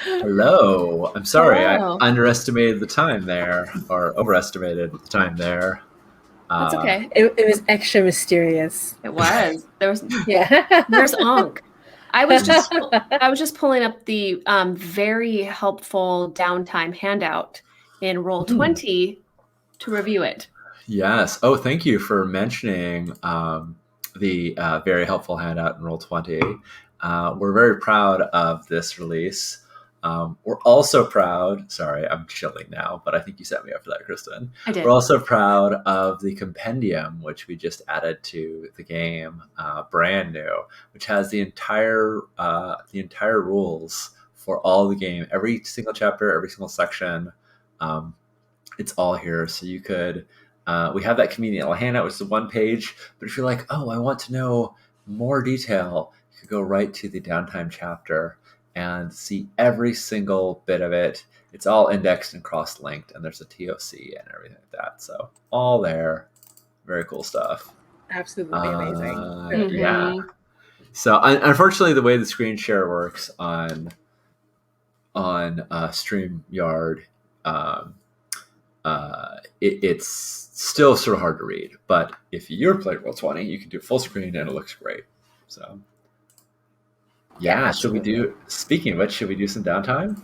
Hello. I'm sorry, I Hello. underestimated the time there, or overestimated the time there. That's Uh, okay. It was extra mysterious. It was. Yeah. There's Onk. I was just pulling up the very helpful downtime handout in Roll hmm, 20 to review it. yes. Oh, thank you for mentioning the very helpful handout in Roll20. We're very proud of this release. We're also proud, sorry, I'm chilling now, but I think you set me up for that, Kristen. I We're did. also proud of the compendium, which we just added to the game, brand new, which has the entire rules for all the game, every single chapter, every single section. Um, it's all here. So you could, we have that convenient little handout, which is one page. But if you're like, oh, I want to know more detail, you could go right to the downtime chapter and see every single bit of it. It's all indexed and cross linked, and there's a TOC and everything like that. So all there. Very cool stuff. Absolutely amazing. So great. Yeah. Mm-hmm. So unfortunately, the way the screen share works on StreamYard, um, it's still sort of hard to read. But if you're playing Roll20, you can do full screen and it looks great. So, Yeah, yeah, absolutely. speaking of which, should we do some downtime?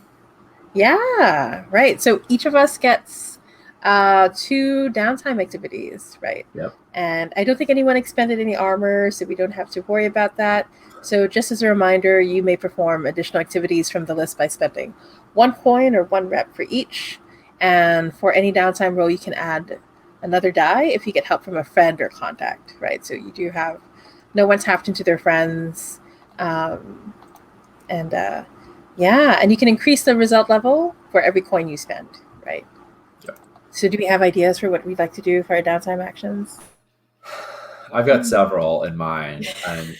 Yeah, right. So each of us gets two downtime activities, right? Yep. And I don't think anyone expended any armor, so we don't have to worry about that. So just as a reminder, you may perform additional activities from the list by spending one coin or one rep for each. And for any downtime roll, you can add another die if you get help from a friend or contact, right? So you do have no one's tapped into their friends. Um, and yeah, and you can increase the result level for every coin you spend, right? Yep. So do we have ideas for what we'd like to do for our downtime actions? I've got several in mind, and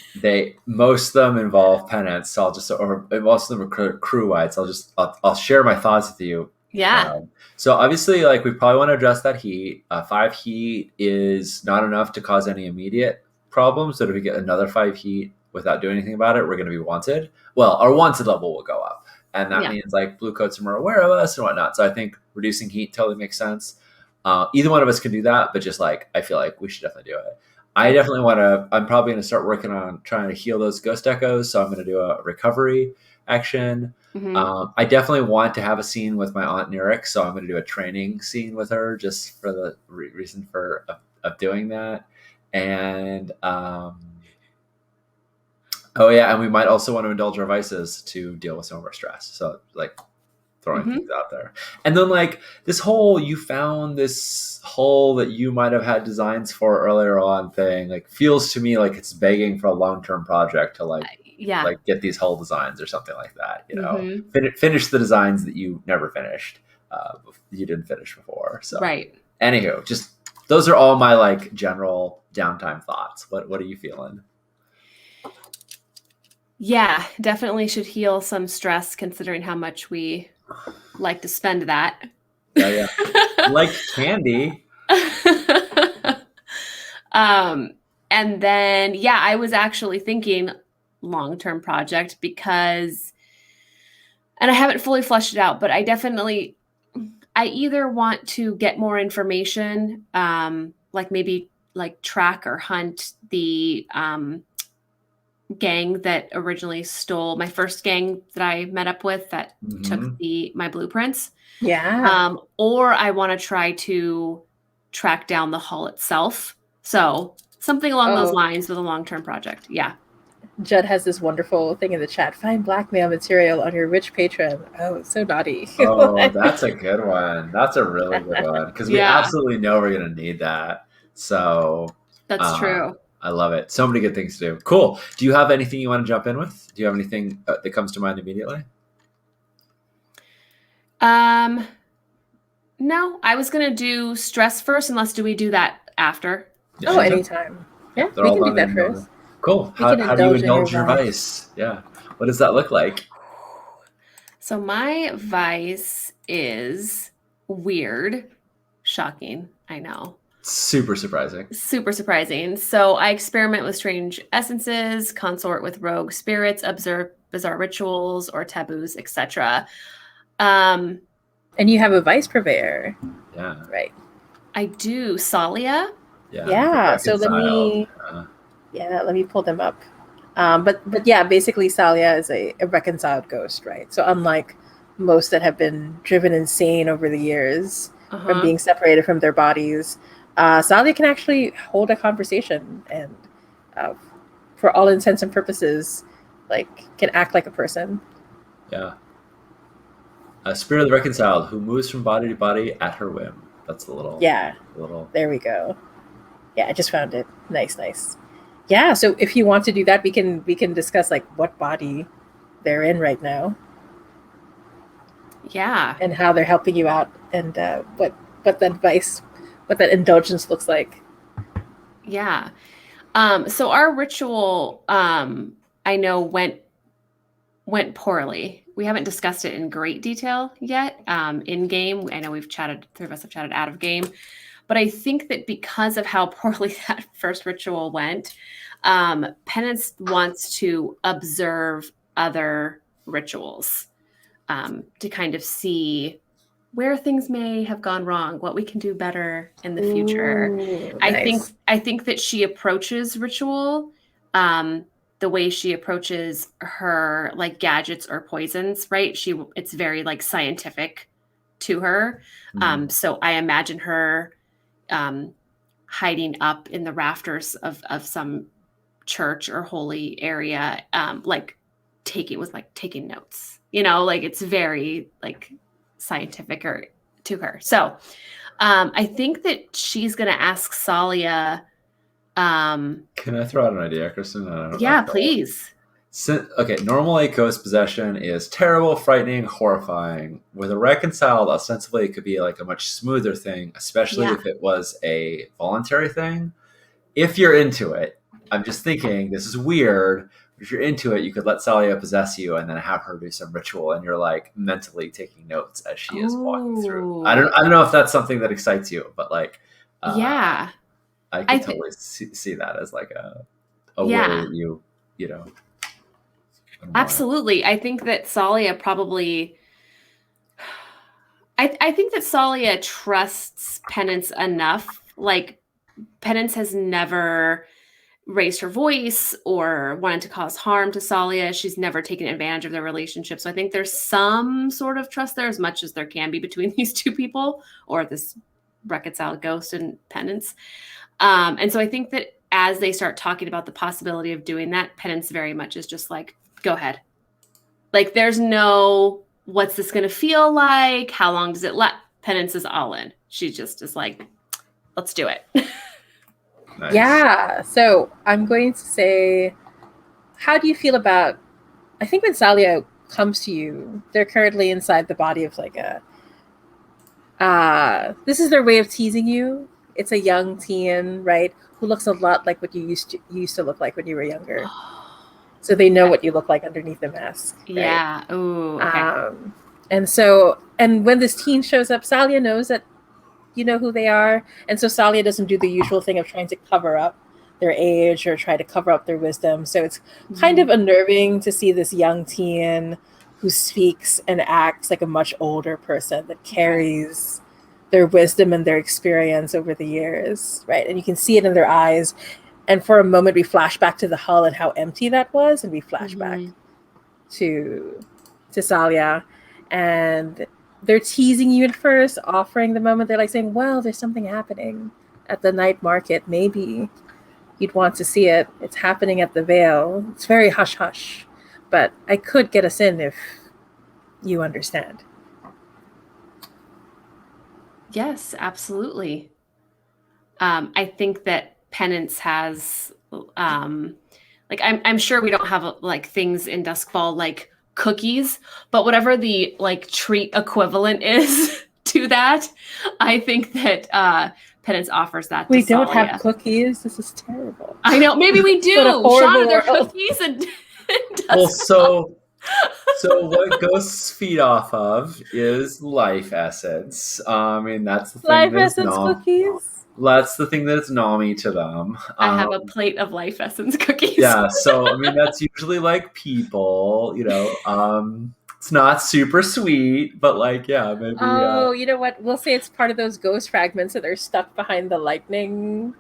most of them involve penance. So I'll just, or most of them are crew wide. So I'll share my thoughts with you. Yeah. So obviously, like we probably want to address that heat. 5 heat is not enough to cause any immediate problems. So if we get another 5 heat without doing anything about it, we're going to be wanted. Well, our wanted level will go up, and that Yeah. means like blue coats are more aware of us and whatnot. So I think reducing heat totally makes sense. Either one of us can do that, but just like I feel like we should definitely do it. I definitely want to. I'm probably going to start working on trying to heal those ghost echoes. So I'm going to do a recovery action. Mm-hmm. I definitely want to have a scene with my aunt Nurek, so I'm going to do a training scene with her just for the reason for of doing that. And oh yeah, and we might also want to indulge our vices to deal with some of our stress. So like throwing Mm-hmm. things out there. And then like this whole you found this hole that you might have had designs for earlier on thing like feels to me like it's begging for a long-term project to Yeah. like get these hull designs or something like that, you know. Mm-hmm. Finish the designs that you never finished. You didn't finish before. So Right. anywho, just those are all my like general downtime thoughts. What are you feeling? Yeah, definitely should heal some stress considering how much we like to spend that. Yeah, yeah. Like candy. um, and then, yeah, I was actually thinking long-term project because, and I haven't fully fleshed it out, but I either want to get more information, like maybe like track or hunt the gang that originally stole my first gang that I met up with that took Mm-hmm. my blueprints. Yeah. Or I want to try to track down the hull itself. So something along those Oh, lines with a long-term project. Yeah. Judd has this wonderful thing in the chat. Find blackmail material on your rich patron. Oh, it's so naughty. Oh, that's a good one. That's a really good one because we Yeah, absolutely know we're going to need that. So that's uh, true. I love it. So many good things to do. Cool. Do you have anything you want to jump in with? Do you have anything that comes to mind immediately? Um, no, I was gonna do stress first, unless do we do that after? Yeah, Oh, anytime. anytime. Yeah, Yep, they're we all can do done that in order. first. Cool. We can How do you indulge in your indulge your vice. vice? Yeah. What does that look like? So my vice is weird, shocking. I know. Super surprising. Super surprising. So I experiment with strange essences, consort with rogue spirits, observe bizarre rituals or taboos, etc. Um, And you have a vice purveyor, Yeah. right? I do. Salia. Yeah. So let me pull them up. But yeah, basically Salia is a reconciled ghost, right? So unlike most that have been driven insane over the years from being separated from their bodies, Salia can actually hold a conversation and, for all intents and purposes, like can act like a person. Yeah. A spirit of the reconciled who moves from body to body at her whim. That's the little. Yeah. There we go. Yeah, I just found it. Nice. Yeah, so if you want to do that, we can discuss like what body they're in right now. Yeah. And how they're helping you out, and what that indulgence looks like. Yeah. So our ritual, I know went poorly. We haven't discussed it in great detail yet. In game, I know three of us have chatted out of game, but I think that because of how poorly that first ritual went, Penance wants to observe other rituals, to kind of see where things may have gone wrong, what we can do better in the future. Ooh, nice. I think that she approaches ritual, the way she approaches her like gadgets or poisons, right? It's very like scientific to her. So I imagine her hiding up in the rafters of some church or holy area, like taking notes, like it's very like scientific or to her. So I think that she's going to ask Salia. Can I throw out an idea, Kristen? Yeah, please. Okay, normally ghost possession is terrible, frightening, horrifying. With a reconciled, ostensibly it could be like a much smoother thing, especially if it was a voluntary thing. If you're into it, I'm just thinking, this is weird. If you're into it, you could let Salia possess you and then have her do some ritual, and you're like mentally taking notes as she is walking through. I don't know if that's something that excites you, but like, yeah, I could totally see that as like a way that you know. Absolutely. I think that Salia probably. I think that Salia trusts Penance enough. Like, Penance has never raised her voice or wanted to cause harm to Salia. She's never taken advantage of their relationship. So I think there's some sort of trust there, as much as there can be between these two people, or this reconciled ghost and Penance. And so I think that as they start talking about the possibility of doing that, Penance very much is just like, go ahead. Like, there's no, what's this going to feel like? How long does it last? Penance is all in. She just is like, let's do it. Nice. Yeah. So I'm going to say, how do you feel about, I think when Salia comes to you, they're currently inside the body of like this is their way of teasing you. It's a young teen, right? Who looks a lot like what you used to look like when you were younger. So they know what you look like underneath the mask. Right? Yeah. Ooh, okay. And when this teen shows up, Salia knows that you know who they are. And so Salia doesn't do the usual thing of trying to cover up their age or try to cover up their wisdom. So it's kind of unnerving to see this young teen who speaks and acts like a much older person that carries their wisdom and their experience over the years, right? And you can see it in their eyes. And for a moment, we flash back to the hull and how empty that was, and we flash back to Salia. And they're teasing you at first, offering the moment. They're like saying, well, there's something happening at the night market. Maybe you'd want to see it. It's happening at the Vale. It's very hush-hush. But I could get us in if you understand. Yes, absolutely. I think that Penance has, like, I'm sure we don't have like things in Duskfall like cookies, but whatever the like treat equivalent is to that, I think that Penance offers that. We don't have cookies. This is terrible. I know. Maybe we do. Shauna, they're cookies and well, so what ghosts feed off of is life essence. I mean, that's the thing. Life essence cookies. That's the thing that's Nami to them. I have a plate of life essence cookies. Yeah, so I mean that's usually like people, it's not super sweet, but like yeah, maybe Oh, you know what? We'll say it's part of those ghost fragments that are stuck behind the lightning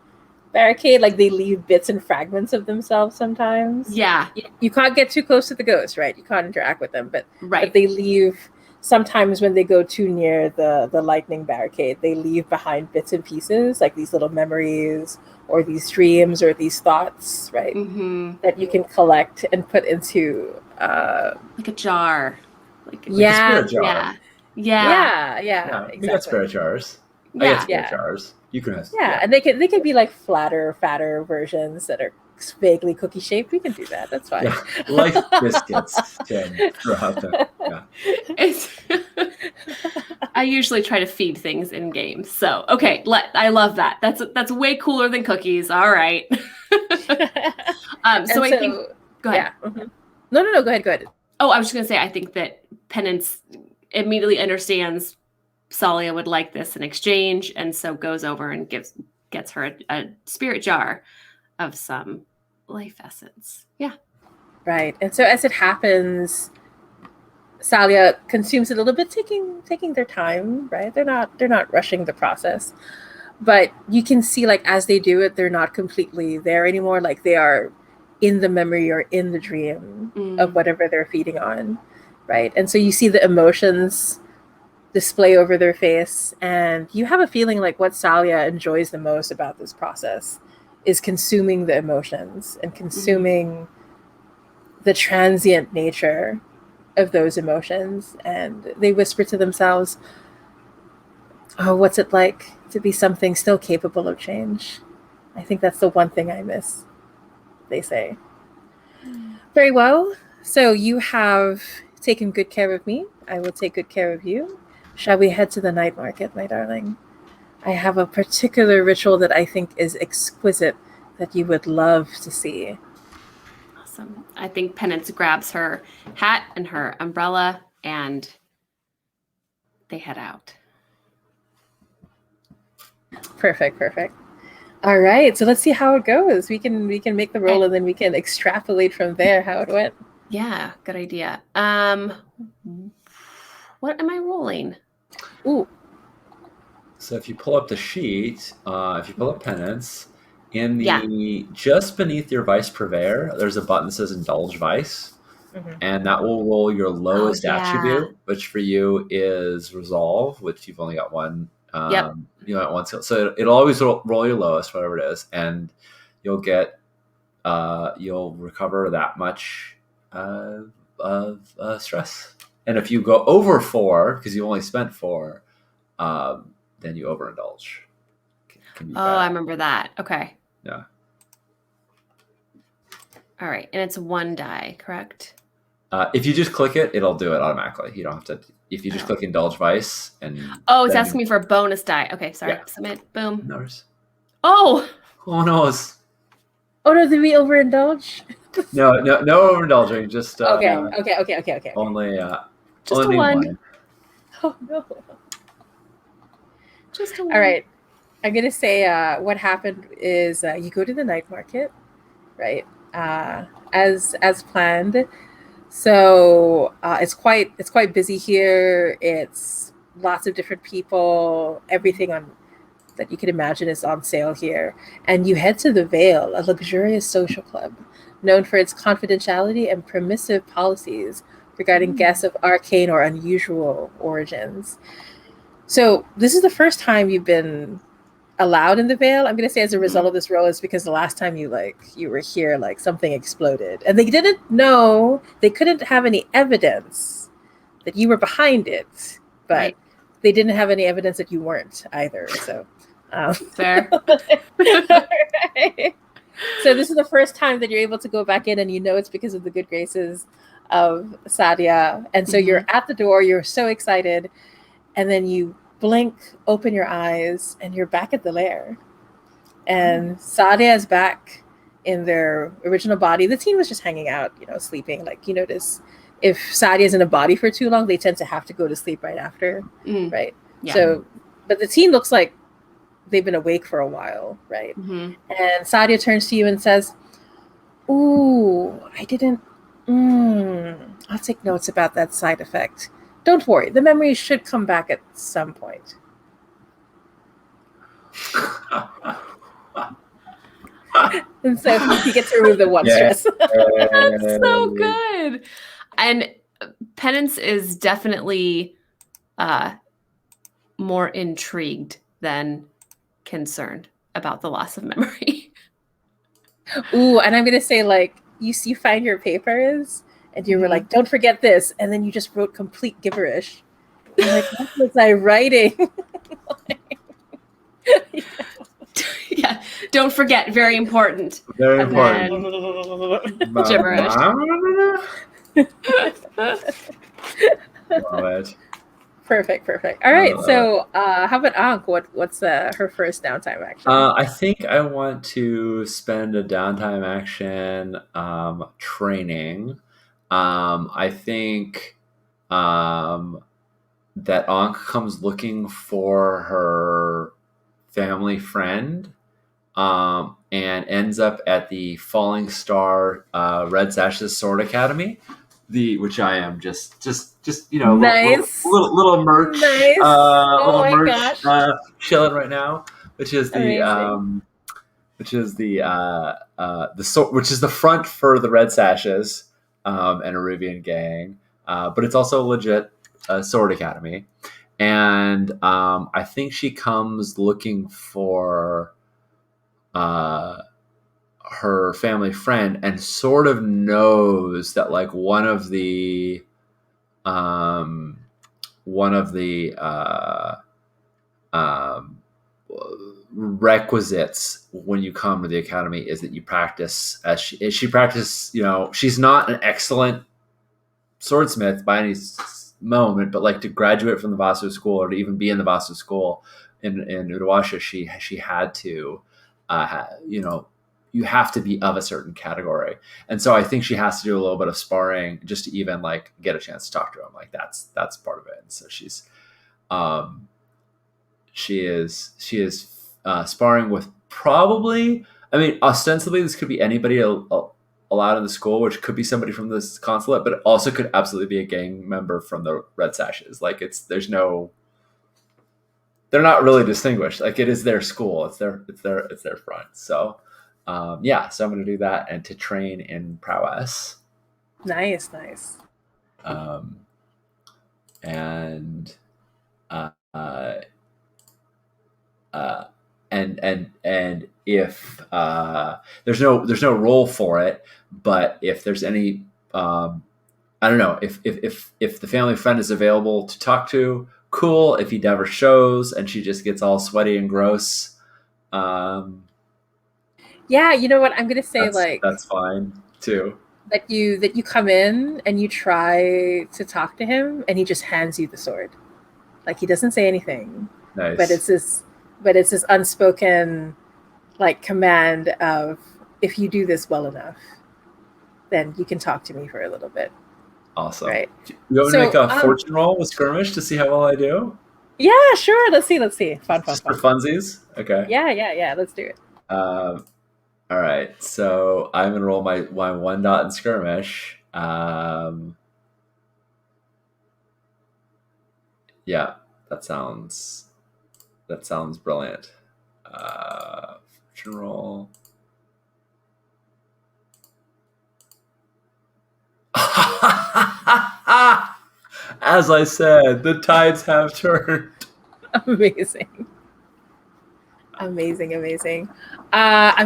barricade. Like they leave bits and fragments of themselves sometimes. Yeah. You can't get too close to the ghosts, right? You can't interact with them, but Right. they leave sometimes when they go too near the lightning barricade. They leave behind bits and pieces, like these little memories or these dreams or these thoughts, right? Mm-hmm. That you can collect and put into like a jar. like a spirit jar. Yeah. Yeah, We got spirit jars. I Yeah. get spirit jars. You can have and they can be like flatter, fatter versions that are vaguely cookie shaped. We can do that. That's fine. Yeah, like biscuits, Tim. Throughout them. Yeah. I usually try to feed things in games. So okay, I love that. That's way cooler than cookies. All right. So I think. Go ahead. Yeah. Mm-hmm. No. Go ahead. Oh, I was just gonna say I think that Penance immediately understands Salia would like this in exchange, and so goes over and gets her a spirit jar of some life essence. Yeah. Right. And so as it happens, Salia consumes it a little bit, taking their time, right? They're not rushing the process. But you can see like as they do it, they're not completely there anymore. Like they are in the memory or in the dream of whatever they're feeding on. Right. And so you see the emotions display over their face, and you have a feeling like what Salia enjoys the most about this process is consuming the emotions and consuming the transient nature of those emotions. And they whisper to themselves, oh, what's it like to be something still capable of change? I think that's the one thing I miss, they say. Very well. So you have taken good care of me. I will take good care of you. Shall we head to the night market, my darling? I have a particular ritual that I think is exquisite that you would love to see. Awesome. I think Penance grabs her hat and her umbrella, and they head out. Perfect. All right, so let's see how it goes. We can make the roll, and then we can extrapolate from there how it went. Yeah, good idea. What am I rolling? Ooh. So if you pull up the sheet, if you pull up Penance, in the just beneath your Vice Purveyor, there's a button that says Indulge Vice, and that will roll your lowest attribute, which for you is Resolve, which you've only got one. You got one skill, so it'll always roll your lowest, whatever it is, and you'll get you'll recover that much of stress. And if you go over 4, because you only spent 4, then you overindulge. I remember that. Okay. Yeah. All right, and it's 1 die, correct? If you just click it, it'll do it automatically. You don't have to. If you just click Indulge Vice and it's asking me for a bonus die. Okay, sorry. Yeah. Submit. Boom. Numbers. Oh no! Oh no! Did we overindulge? No overindulging. Just okay. Only just only a 1. Oh no! Just a 1. All right. I'm gonna say what happened is you go to the night market, right? As planned. So it's quite busy here. It's lots of different people. Everything that you can imagine is on sale here. And you head to the Vale, a luxurious social club known for its confidentiality and permissive policies regarding guests of arcane or unusual origins. So this is the first time you've been allowed in the Vale. I'm going to say as a result of this role is because the last time you were here, like something exploded, and they didn't know, they couldn't have any evidence that you were behind it, but they didn't have any evidence that you weren't either. So fair. Right. So this is the first time that you're able to go back in, and you know it's because of the good graces of Sadia. And so you're at the door, you're so excited, and then you blink, open your eyes, and you're back at the lair. And Sadia is back in their original body. The team was just hanging out, sleeping. Like, you notice if Sadia is in a body for too long, they tend to have to go to sleep right after, right? Yeah. So, but the team looks like they've been awake for a while, right? Mm-hmm. And Sadia turns to you and says, "Ooh, I didn't. I'll take notes about that side effect. Don't worry, the memories should come back at some point." And so he gets to remove the one stress. That's so good. And Penance is definitely more intrigued than concerned about the loss of memory. Ooh, and I'm gonna say, like, you find your papers and you were Mhm. like, "Don't forget this," and then you just wrote complete gibberish. You're like, what was I writing? Yeah, don't forget, very important. Very And important. then gibberish. Love it. Perfect. All right, so how about Ankh? What's her first downtime action? I think I want to spend a downtime action training. I think that Ankh comes looking for her family friend and ends up at the Falling Star Red Sashes Sword Academy, which I am just Nice. little merch, Nice. Oh my gosh. chilling right now, which is the Amazing. which is the which is the front for the Red Sashes and Arubian gang, but it's also a legit sword academy, and I think she comes looking for her family friend and sort of knows that like one of the requisites when you come to the academy is that you practice as she practice. She's not an excellent swordsmith by any moment, but like to graduate from the Vasu school or to even be in the Vasu school in Uruwasha, she had to, you have to be of a certain category, and so I think she has to do a little bit of sparring just to even like get a chance to talk to him. Like that's part of it. And so she is sparring with probably. I mean, ostensibly, this could be anybody allowed in the school, which could be somebody from this consulate, but it also could absolutely be a gang member from the Red Sashes. Like they're not really distinguished. Like it is their school. It's their front. So, so I'm going to do that and to train in prowess. Nice. And and if there's no role for it, but if there's any, I don't know if the family friend is available to talk to, cool. If he never shows and she just gets all sweaty and gross, Yeah, you know what? I'm gonna say that's fine too. That you come in and you try to talk to him and he just hands you the sword. Like he doesn't say anything. Nice. But it's this unspoken like command of, if you do this well enough, then you can talk to me for a little bit. Awesome. Right. You want me to make a fortune roll with skirmish to see how well I do? Yeah, sure. Let's see. Fun. For funsies? Okay. Yeah. Let's do it. All right. So I'm gonna roll my 1 dot in skirmish. Yeah, that sounds brilliant. Fortune roll. As I said, the tides have turned. Amazing. I'm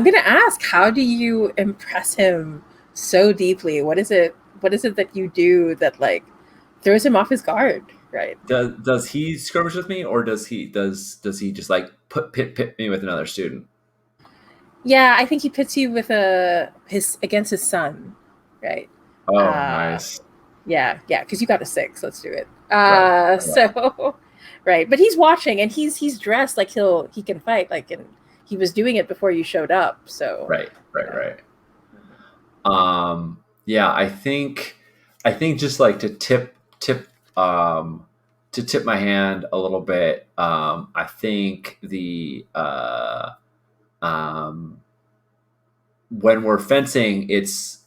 gonna ask, how do you impress him so deeply? What is it that you do that like throws him off his guard, right? Does he skirmish with me, or does he just like pit me with another student? Yeah, I think he pits you with against his son, right? Oh, nice. Yeah, because you got a 6. Let's do it. So, right, but he's watching and he's dressed like he can fight, like, and he was doing it before you showed up. So right. Yeah, I think just like to tip to tip my hand a little bit, I think when we're fencing, it's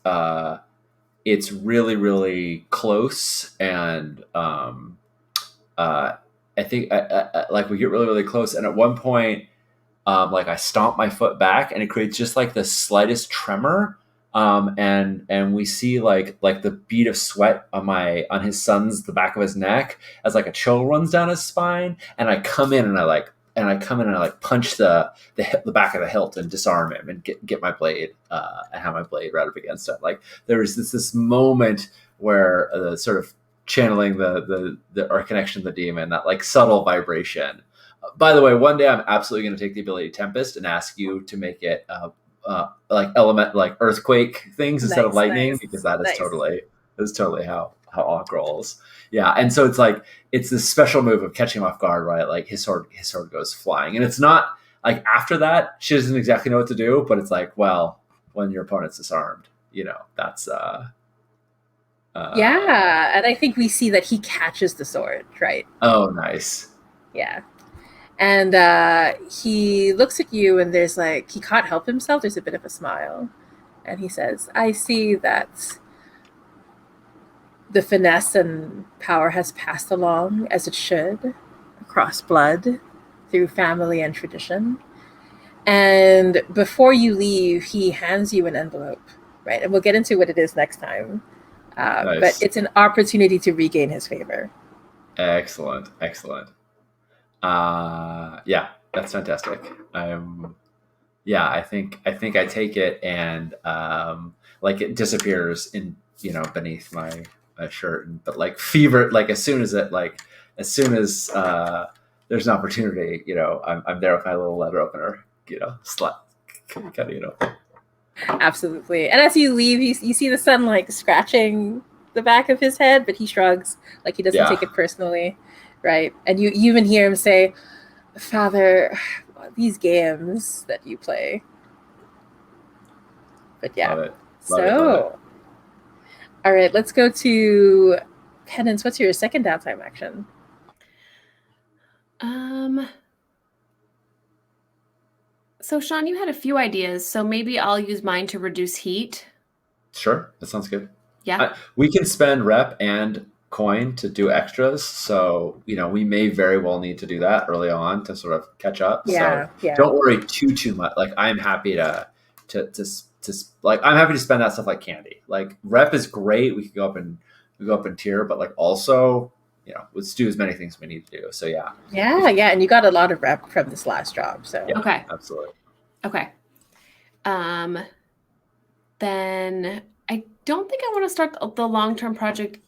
really, really close, and I think like we get really, really close, and at one point, like I stomp my foot back, and it creates just like the slightest tremor, and we see like the bead of sweat on his son's the back of his neck as like a chill runs down his spine, and I come in and I punch the back of the hilt and disarm him and get my blade and have my blade right up against it. Like there was this moment where sort of channeling our connection to the demon, that like subtle vibration. By the way, one day I'm absolutely going to take the ability Tempest and ask you to make it like element, like earthquake things instead of lightning, because that is totally how Ankh rolls. Yeah, and so it's like it's this special move of catching him off guard, right? Like his sword goes flying, and it's not like after that she doesn't exactly know what to do, but it's like, well, when your opponent's disarmed, that's yeah, and I think we see that he catches the sword, right? Oh, nice. Yeah. And he looks at you, and there's like, he can't help himself. There's a bit of a smile. And he says, I see that the finesse and power has passed along as it should, across blood, through family and tradition. And before you leave, he hands you an envelope, right? And we'll get into what it is next time. Nice. But it's an opportunity to regain his favor. Excellent. Yeah, that's fantastic. I think I take it, and like it disappears in beneath my shirt, but like fever, like as soon as there's an opportunity, I'm there with my little letter opener, kind of. Absolutely. And as you leave, you see the son like scratching the back of his head, but he shrugs, like he doesn't take it personally, right? And you even hear him say, Father, these games that you play. But yeah. Love it. All right, let's go to Penance. What's your second downtime action? So Sean, you had a few ideas, so maybe I'll use mine to reduce heat. Sure, that sounds good. Yeah. We can spend rep and coin to do extras, so we may very well need to do that early on to sort of catch up. Yeah, so don't worry too much. Like I'm happy to I'm happy to spend that stuff like candy. Like rep is great. We could go up in tier, but like also let's do as many things we need to do. So yeah, and you got a lot of rep from this last job. So yeah, okay, absolutely. Okay. Then I don't think I want to start the long-term project.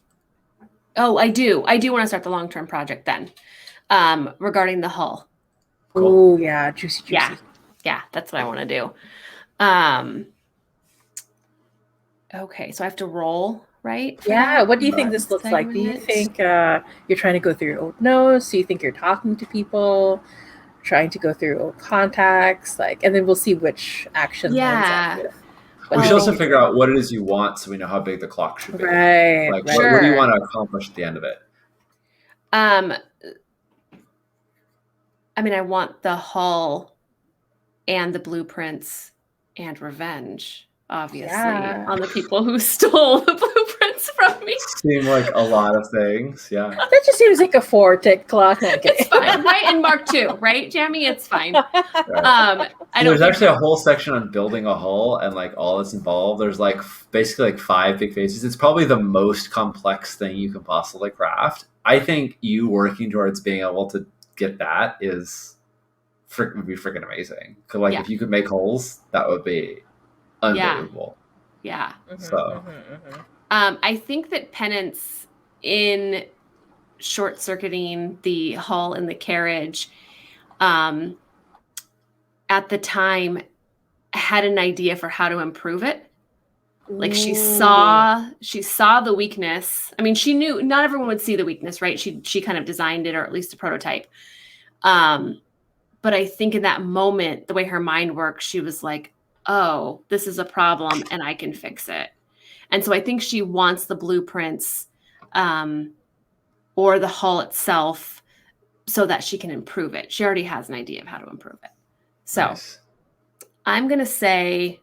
Oh, I do want to start the long-term project then, regarding the hull. Cool. Oh yeah, juicy. Yeah, that's what I want to do. Okay, so I have to roll, right? Yeah, what do you think this looks like? Do you think you're trying to go through your old notes? Do you think you're talking to people, trying to go through old contacts? And then we'll see which action lines up with. We should also figure out what it is you want, so we know how big the clock should be. Right. What do you want to accomplish at the end of it? I mean, I want the hull and the blueprints and revenge, obviously, on the people who stole the blueprints from me. Seem like a lot of things, yeah. That just seems like a 4-tick clock. It's fine, right? In Mark II, right, Jamie? It's fine. Right. There's actually a whole section on building a hull and like all that's involved. There's like basically like 5 big phases. It's probably the most complex thing you can possibly craft. I think you working towards being able to get that would be freaking amazing. Because if you could make holes, that would be unbelievable. Yeah. So I think that Penance, in short-circuiting the hull and the carriage, at the time had an idea for how to improve it. Like she saw the weakness. I mean, she knew not everyone would see the weakness, right? She kind of designed it, or at least a prototype. But I think in that moment, the way her mind works, she was like, oh, this is a problem and I can fix it. And so I think she wants the blueprints, or the hull itself so that she can improve it. She already has an idea of how to improve it. So Nice. I'm going to say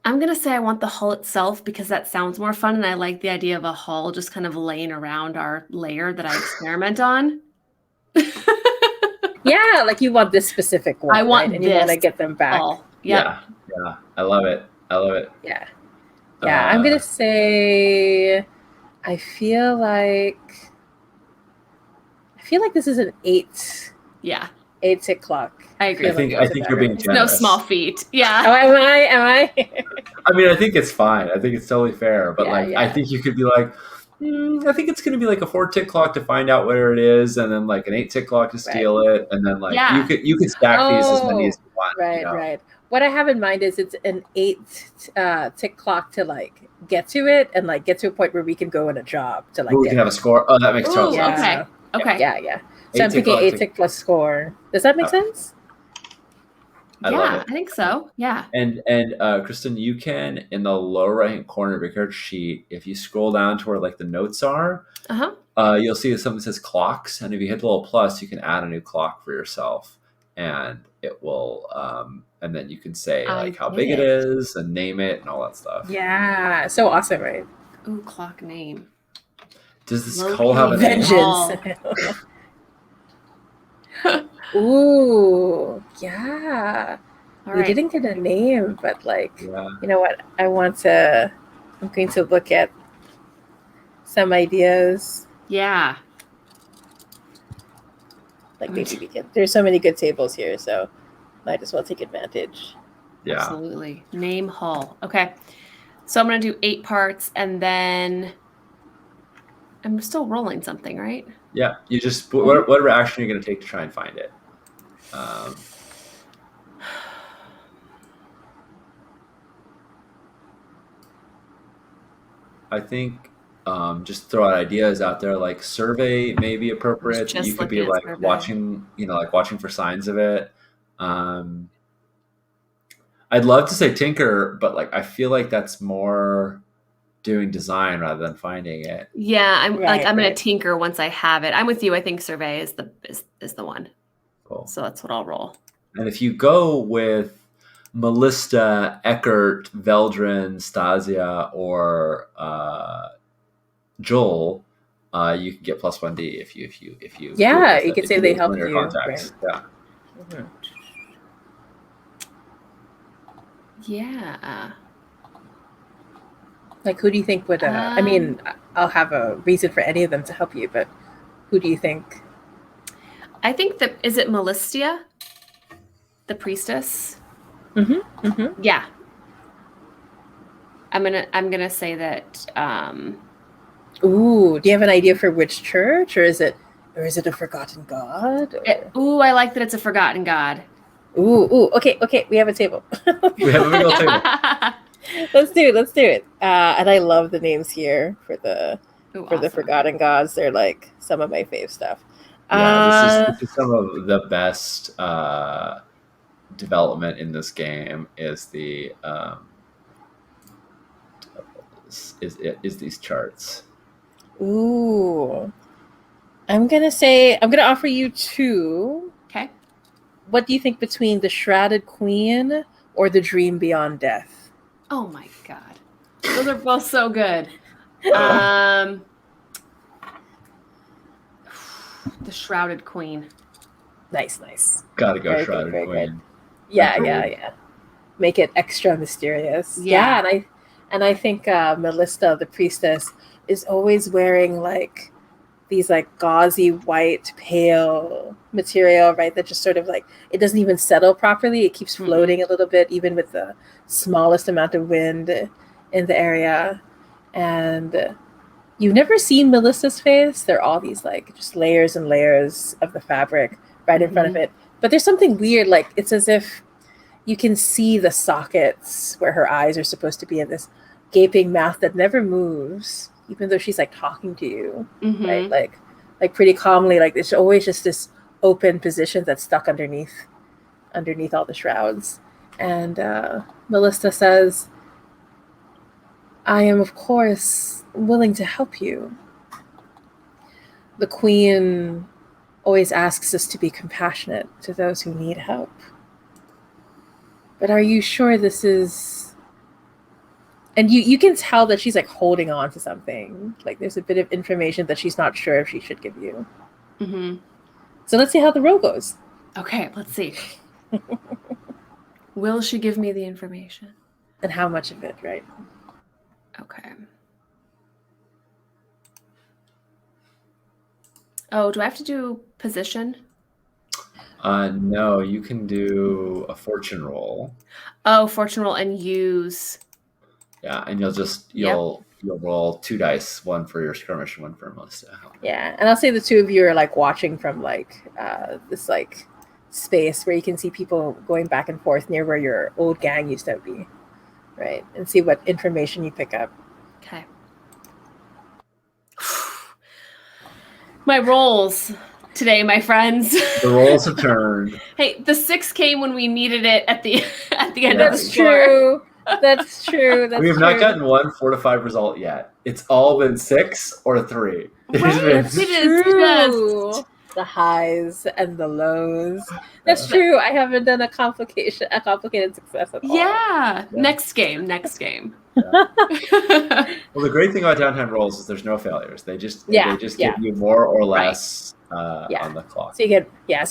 I want the hull itself because that sounds more fun. And I like the idea of a hull just kind of laying around our layer that I experiment on. Yeah, like you want this specific one, I want right? And you want to this get them back. hull. Yep. Yeah. I love it. Yeah. Yeah, I'm going to say I feel like this is an 8 tick clock. I agree. I think you're being It's generous. no small feat. Yeah. Oh, am I? I mean, I think it's fine. I think it's totally fair. But Yeah. I think you could be like, I think it's going to be like a 4 tick clock to find out where it is, and then like an 8 tick clock to steal it, and then like you could stack these as many as you want. Right. What I have in mind is it's an 8 tick clock to like get to it and like get to a point where we can go in a job to like. We can have a score. Oh, that makes total sense. Okay. Yeah. So I'm thinking 8 tick plus score. Does that make sense? I love it. I think so. Yeah. And Kristen, you can, in the lower right hand corner of your character sheet, if you scroll down to where like the notes are, you'll see something that says clocks, and if you hit the little plus, you can add a new clock for yourself, and it will and then you can say like how big it is and name it and all that stuff. Yeah, so awesome, right? Ooh, clock name. Does this skull have a name? Vengeance. Ooh, yeah. We didn't get a name, but like, you know what? I'm going to look at some ideas. Yeah. Like maybe there's so many good tables here, so might as well take advantage. Yeah. Absolutely. Name hull. Okay. So I'm going to do 8 parts, and then I'm still rolling something, right? Yeah. You just, whatever action you're going to take to try and find it. I think just throw out ideas out there, like survey may be appropriate. You could be like watching, watching for signs of it. I'd love to say tinker, but like I feel like that's more doing design rather than finding it. Yeah, I'm going to tinker once I have it. I'm with you. I think survey is the one. Cool. So that's what I'll roll. And if you go with Melista, Eckert, Veldrin, Stasia, or Joel, you can get +1D if you. Yeah, you can say they helped you. Contacts. Right. Yeah. Mm-hmm. Yeah. Like, who do you think would? I mean, I'll have a reason for any of them to help you, but who do you think? I think is it Melistia, the priestess? Mm-hmm. Mm-hmm. Yeah. I'm gonna say that. Ooh, do you have an idea for which church, or is it a forgotten god? I like that it's a forgotten god. Ooh. Okay. We have a table. We have a big old table. Let's do it. And I love the names here for the forgotten gods. They're like some of my fave stuff. Yeah, this is some of the best development in this game. Is the is these charts? Ooh, I'm gonna offer you 2. Okay. What do you think between the Shrouded Queen or the Dream Beyond Death? Oh my god, those are both so good. The Shrouded Queen. Nice. Gotta go very Shrouded good, Queen. Good. Yeah. Make it extra mysterious. Yeah, and I think Melista, the priestess, is always wearing like these like gauzy white pale material, right? That just sort of like it doesn't even settle properly. It keeps floating a little bit, even with the smallest amount of wind in the area. And you've never seen Melissa's face. There are all these like just layers and layers of the fabric right in front of it. But there's something weird, like it's as if you can see the sockets where her eyes are supposed to be in this gaping mouth that never moves, even though she's like talking to you, right? Like pretty calmly. Like there's always just this open position that's stuck underneath all the shrouds. And Melissa says, I am, of course, willing to help you. The Queen always asks us to be compassionate to those who need help. But are you sure this is. And you can tell that she's like holding on to something. Like there's a bit of information that she's not sure if she should give you. Mm-hmm. So let's see how the roll goes. Okay, let's see. Will she give me the information? And how much of it, right? Okay. Oh, do I have to do position? No, you can do a fortune roll. Oh, fortune roll and use. Yeah, and you'll roll 2 dice, one for your skirmish and one for most help. Yeah, and I'll say the two of you are like watching from like this like space where you can see people going back and forth near where your old gang used to be, right? And see what information you pick up. Okay. My rolls today, my friends. The rolls have turned. Hey, the 6 came when we needed it at the end of the That's floor. true. That's true. That's We have true. not gotten one 4 to 5 result yet. It's all been 6 or 3. It has been- That's It is true. just- The highs and the lows. That's true. I haven't done a complicated success at all. Yeah. Yeah. Next game. Well, the great thing about Downtime rolls is there's no failures. They just Yeah, give yeah. you more or less Yeah. on the clock. So you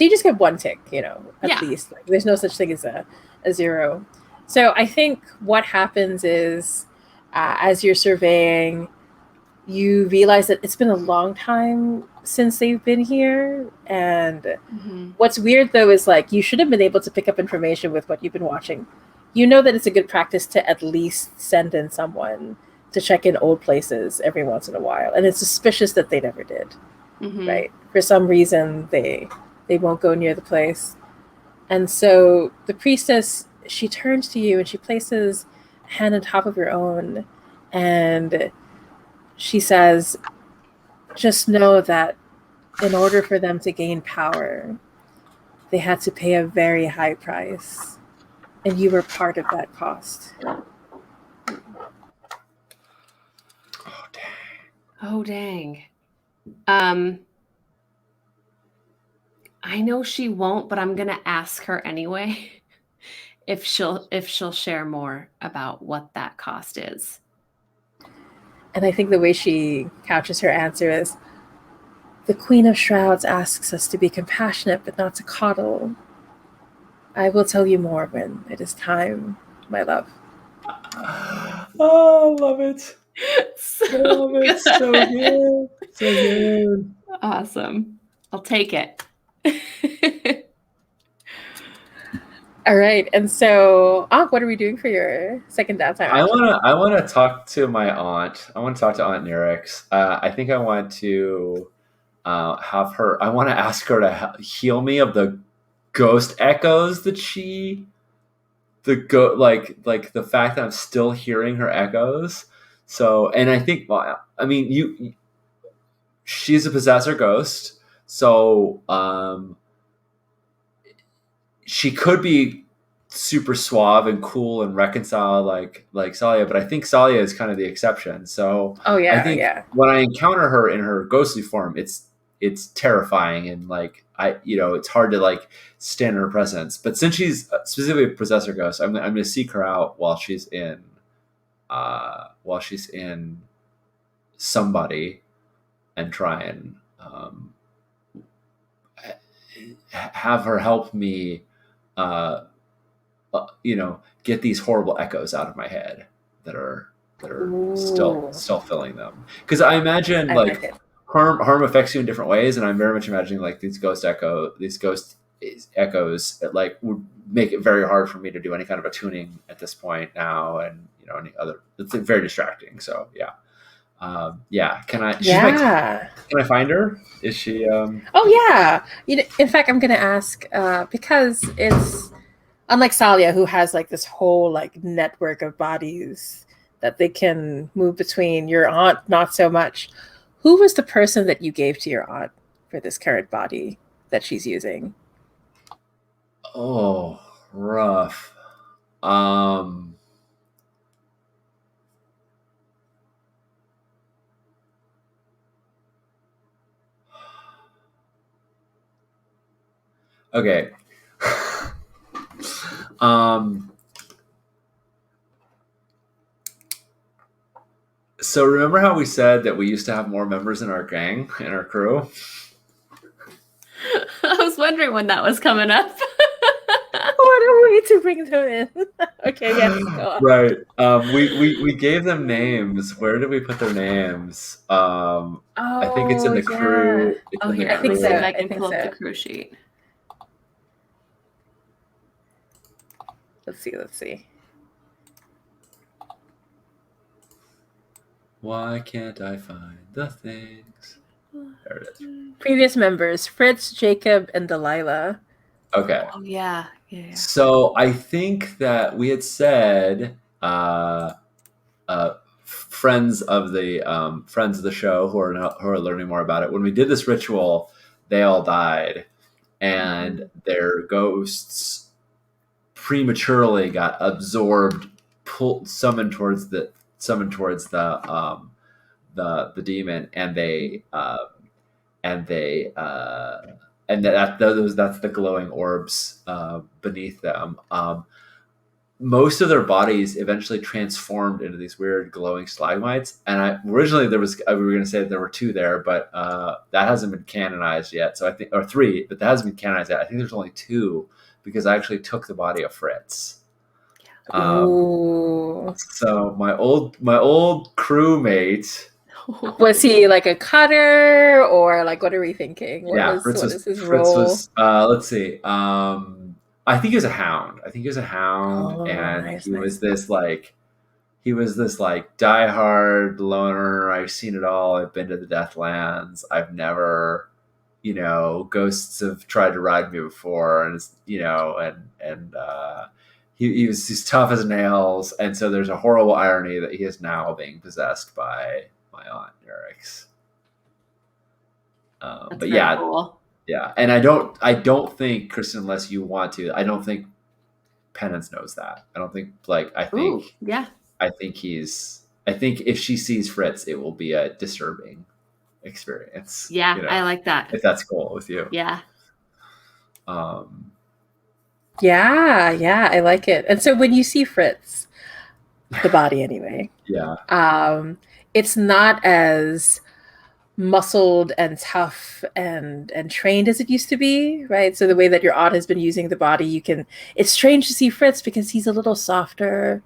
just get one tick, at Yeah. least. Like, there's no such thing as a 0. So I think what happens is, as you're surveying, you realize that it's been a long time since they've been here. And Mhm. what's weird though is like you should have been able to pick up information with what you've been watching. You know that it's a good practice to at least send in someone to check in old places every once in a while. And it's suspicious that they never did. Mhm. Right? For some reason they won't go near the place. And so the priestess, she turns to you and she places a hand on top of your own and she says, just know that in order for them to gain power, they had to pay a very high price. And you were part of that cost. Oh dang. I know she won't, but I'm gonna ask her anyway if she'll share more about what that cost is. And I think the way she couches her answer is, the Queen of Shrouds asks us to be compassionate but not to coddle. I will tell you more when it is time, my love. Oh, love it. So Love it. So good. So good. Awesome. I'll take it. All right. And so, what are we doing for your second downtime? I wanna talk to my aunt. I want to talk to Aunt Nirix. I think I want to have her. I want to ask her to heal me of the ghost echoes that like the fact that I'm still hearing her echoes. So, and I think, well, I mean, she's a possessor ghost, so she could be super suave and cool and reconciled like Salia, but I think Salia is kind of the exception. So I think when I encounter her in her ghostly form, it's terrifying and like it's hard to like stand in her presence. But since she's specifically a possessor ghost, I'm going to seek her out while she's in somebody and try and have her help me get these horrible echoes out of my head that are still filling them. Because I imagine harm affects you in different ways, and I'm very much imagining like these ghost echoes like would make it very hard for me to do any kind of attuning at this point now, and any other. It's very distracting. So yeah. Can I? Can I find her? Is she? Oh yeah. In fact, I'm going to ask because it's unlike Salia, who has like this whole like network of bodies that they can move between. Your aunt, not so much. Who was the person that you gave to your aunt for this current body that she's using? Oh, rough. Okay. um. So remember how we said that we used to have more members in our gang, in our crew? I was wondering when that was coming up. What a way to bring them in. Okay, yes, go on. Right. We gave them names. Where did we put their names? I think it's in Oh, the yeah. crew. It's Oh, in the here, I let me think see crew. if so. I I can think pull up the so. crew sheet. Let's see. Why can't I find the things? There it is. Previous members: Fritz, Jacob, and Delilah. Okay. Oh, yeah. So I think that we had said friends of the show who are learning more about it. When we did this ritual, they all died, and their ghosts prematurely got absorbed, summoned towards the demon, and that's the glowing orbs beneath them. Most of their bodies eventually transformed into these weird glowing stalagmites. And originally we were going to say that there were two there, but that hasn't been canonized yet. So I think, or three, but that hasn't been canonized yet. I think there's only two because I actually took the body of Fritz. Ooh. So my old crewmate. Was he like a cutter, or like what are we thinking? Yeah, What is his Fritz role? was. Let's see. I think he was a hound. Oh, And nice. he was this like diehard loner. I've seen it all. I've been to the Deathlands. I've never, ghosts have tried to ride me before, and he's tough as nails. And so there's a horrible irony that he is now being possessed by my aunt Eric's. That's But very yeah, cool. yeah, and I don't think, Kristen, unless you want to, I don't think Penance knows that. I don't think Ooh, yeah. I think if she sees Fritz, it will be a disturbing experience. Yeah, I like that. If that's cool with you. Yeah. Yeah, I like it. And so when you see Fritz, the body anyway, Yeah. It's not as muscled and tough and trained as it used to be, right? So the way that your aunt has been using the body, it's strange to see Fritz because he's a little softer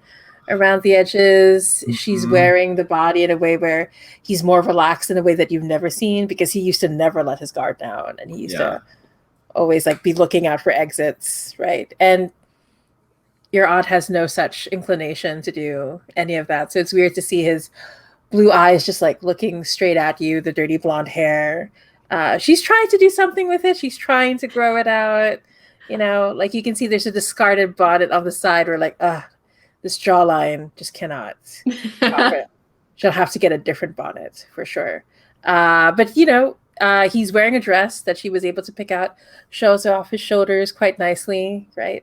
around the edges. She's wearing the body in a way where he's more relaxed in a way that you've never seen, because he used to never let his guard down, and he used to always like be looking out for exits, right? And your aunt has no such inclination to do any of that. So it's weird to see his blue eyes just like looking straight at you, the dirty blonde hair. She's trying to do something with it. She's trying to grow it out. Like you can see there's a discarded bonnet on the side where like, this jawline just cannot. She'll have to get a different bonnet for sure. But he's wearing a dress that she was able to pick out, shows off his shoulders quite nicely, right?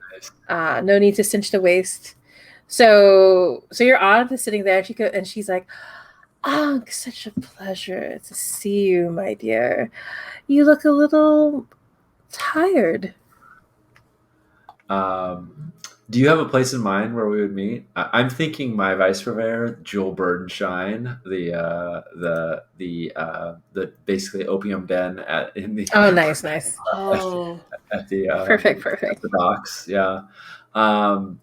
No need to cinch the waist. So your aunt is sitting there, and she's like, "Oh, such a pleasure to see you, my dear. You look a little tired." Do you have a place in mind where we would meet? I'm thinking my vice purveyor, Jewel Bird and Shine, the basically opium den in the. Oh, nice. Oh, at the perfect. At the docks. Yeah.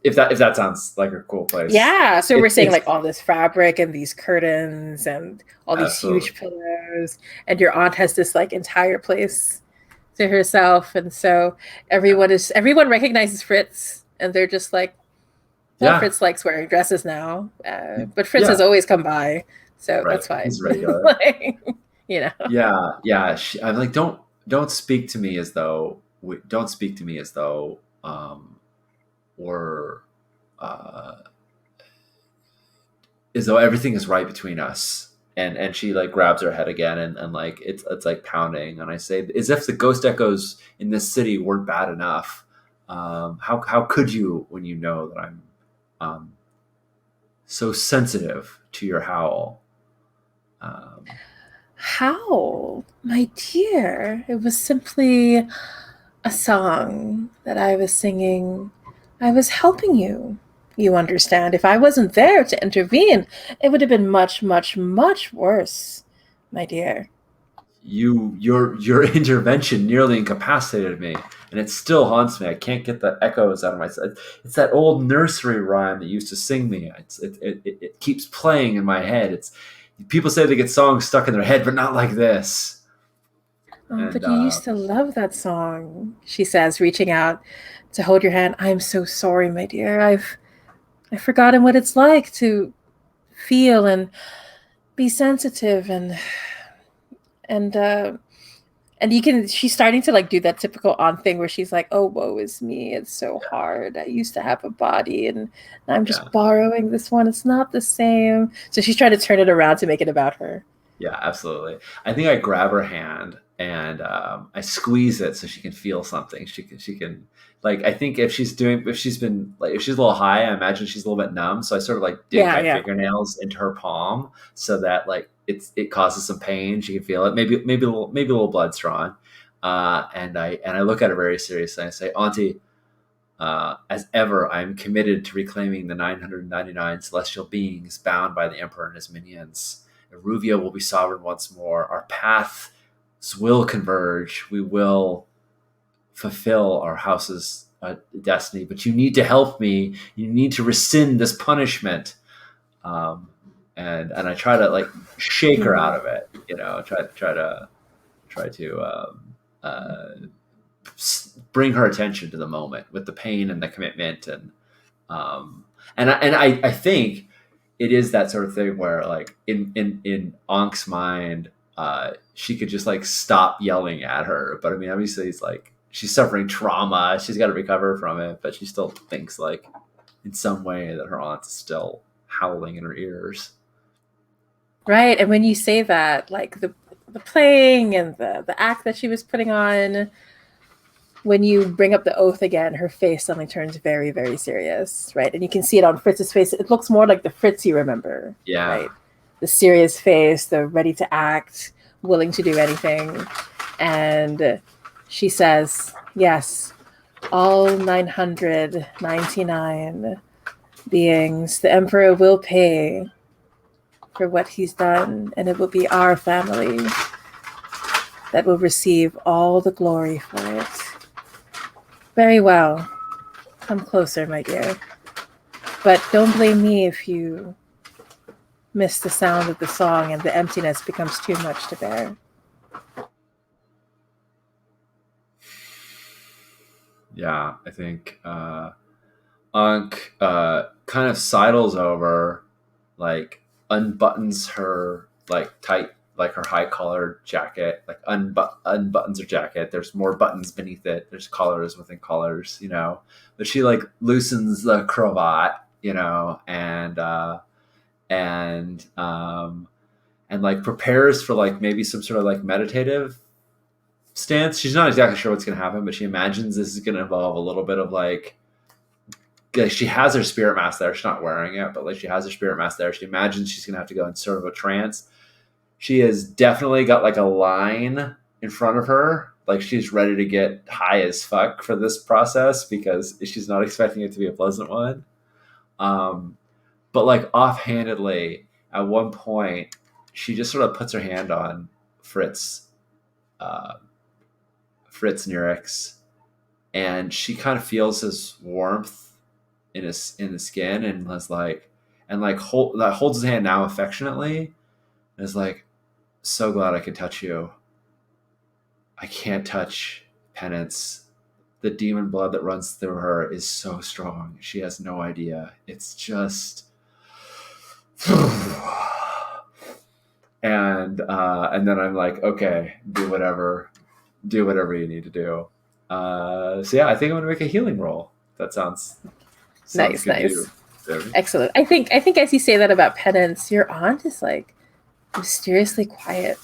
If that sounds like a cool place. Yeah. So we're saying like all this fabric and these curtains and all these Absolutely. huge pillows, and your aunt has this like entire place to herself, and so everyone recognizes Fritz, and they're just like, well, Yeah. Fritz likes wearing dresses now, but Fritz has always come by, so Right. that's fine. He's regular. Yeah. I'm like, don't speak to me as though we're as though everything is right between us. And she like grabs her head again, and like it's like pounding, and I say, as if the ghost echoes in this city weren't bad enough. How could you, when you know that I'm so sensitive to your howl? How, my dear? It was simply a song that I was singing. I was helping you. You understand? If I wasn't there to intervene, it would have been much, much, much worse, my dear. Your intervention nearly incapacitated me, and it still haunts me. I can't get the echoes out of my head. It's that old nursery rhyme that used to sing me. It keeps playing in my head. It's people say they get songs stuck in their head, but not like this. Oh, And but you used to love that song, she says, reaching out to hold your hand. I'm so sorry, my dear. I've forgotten what it's like to feel and be sensitive and and you can she's starting to like do that typical aunt thing where she's like, oh, woe is me, it's so hard. I used to have a body and I'm yeah, just borrowing this one. It's not the same. So she's trying to turn it around to make it about her. yeah, absolutely. I think I grab her hand and I squeeze it so she can feel something. She can like I think if she's been like if she's a little high, I imagine she's a little bit numb. So I sort of like dig Yeah, my yeah. fingernails into her palm so that like it causes some pain. She can feel it. Maybe a little blood's drawn. And I look at her very seriously and I say, Auntie, as ever, I am committed to reclaiming the 999 celestial beings bound by the Emperor and his minions. Eruvia will be sovereign once more. Our paths will converge. We will fulfill our house's destiny. But you need to help me. You need to rescind this punishment. Um, and I try to like shake her out Hmm. of it. Try to bring her attention to the moment with the pain and the commitment um, and I think it is that sort of thing where like in Ank's mind, she could just like stop yelling at her, but I mean obviously it's like she's suffering trauma, she's got to recover from it, but she still thinks like in some way that her aunt is still howling in her ears. Right. And when you say that, like the playing and the act that she was putting on, when you bring up the oath again, her face suddenly turns very, very serious, right? And you can see it on Fritz's face. It looks more like the Fritz you remember, Yeah, right? The serious face, the ready to act, willing to do anything. And she says, yes, all 999 beings, the Emperor will pay for what he's done, and it will be our family that will receive all the glory for it. Very well. Come closer, my dear. But don't blame me if you miss the sound of the song and the emptiness becomes too much to bear. yeah, I think Ankh kind of sidles over, like unbuttons her like tight, like her high collared jacket, like unbuttons her jacket. There's more buttons beneath it. There's collars within collars, But she like loosens the cravat, and and like prepares for like maybe some sort of like meditative stance. She's not exactly sure what's going to happen, but she imagines this is going to involve a little bit of like she has her spirit mask there. She's not wearing it, but like she has her spirit mask there. She imagines she's gonna have to go in sort of a trance. She has definitely got like a line in front of her. Like she's ready to get high as fuck for this process because she's not expecting it to be a pleasant one. Um, but like offhandedly, at one point, she just sort of puts her hand on Fritz, uh, Fritz Nurix, and she kind of feels his warmth in the skin and was like holds his hand now affectionately and is like, so glad I could touch you. I can't touch Penance. The demon blood that runs through her is so strong. She has no idea. It's just and then I'm like, okay, do whatever you need to do. So yeah, I think I'm gonna make a healing roll. That sounds Nice, good to nice. you, Debbie. Excellent. I think as you say that about Penance, your aunt is like mysteriously quiet.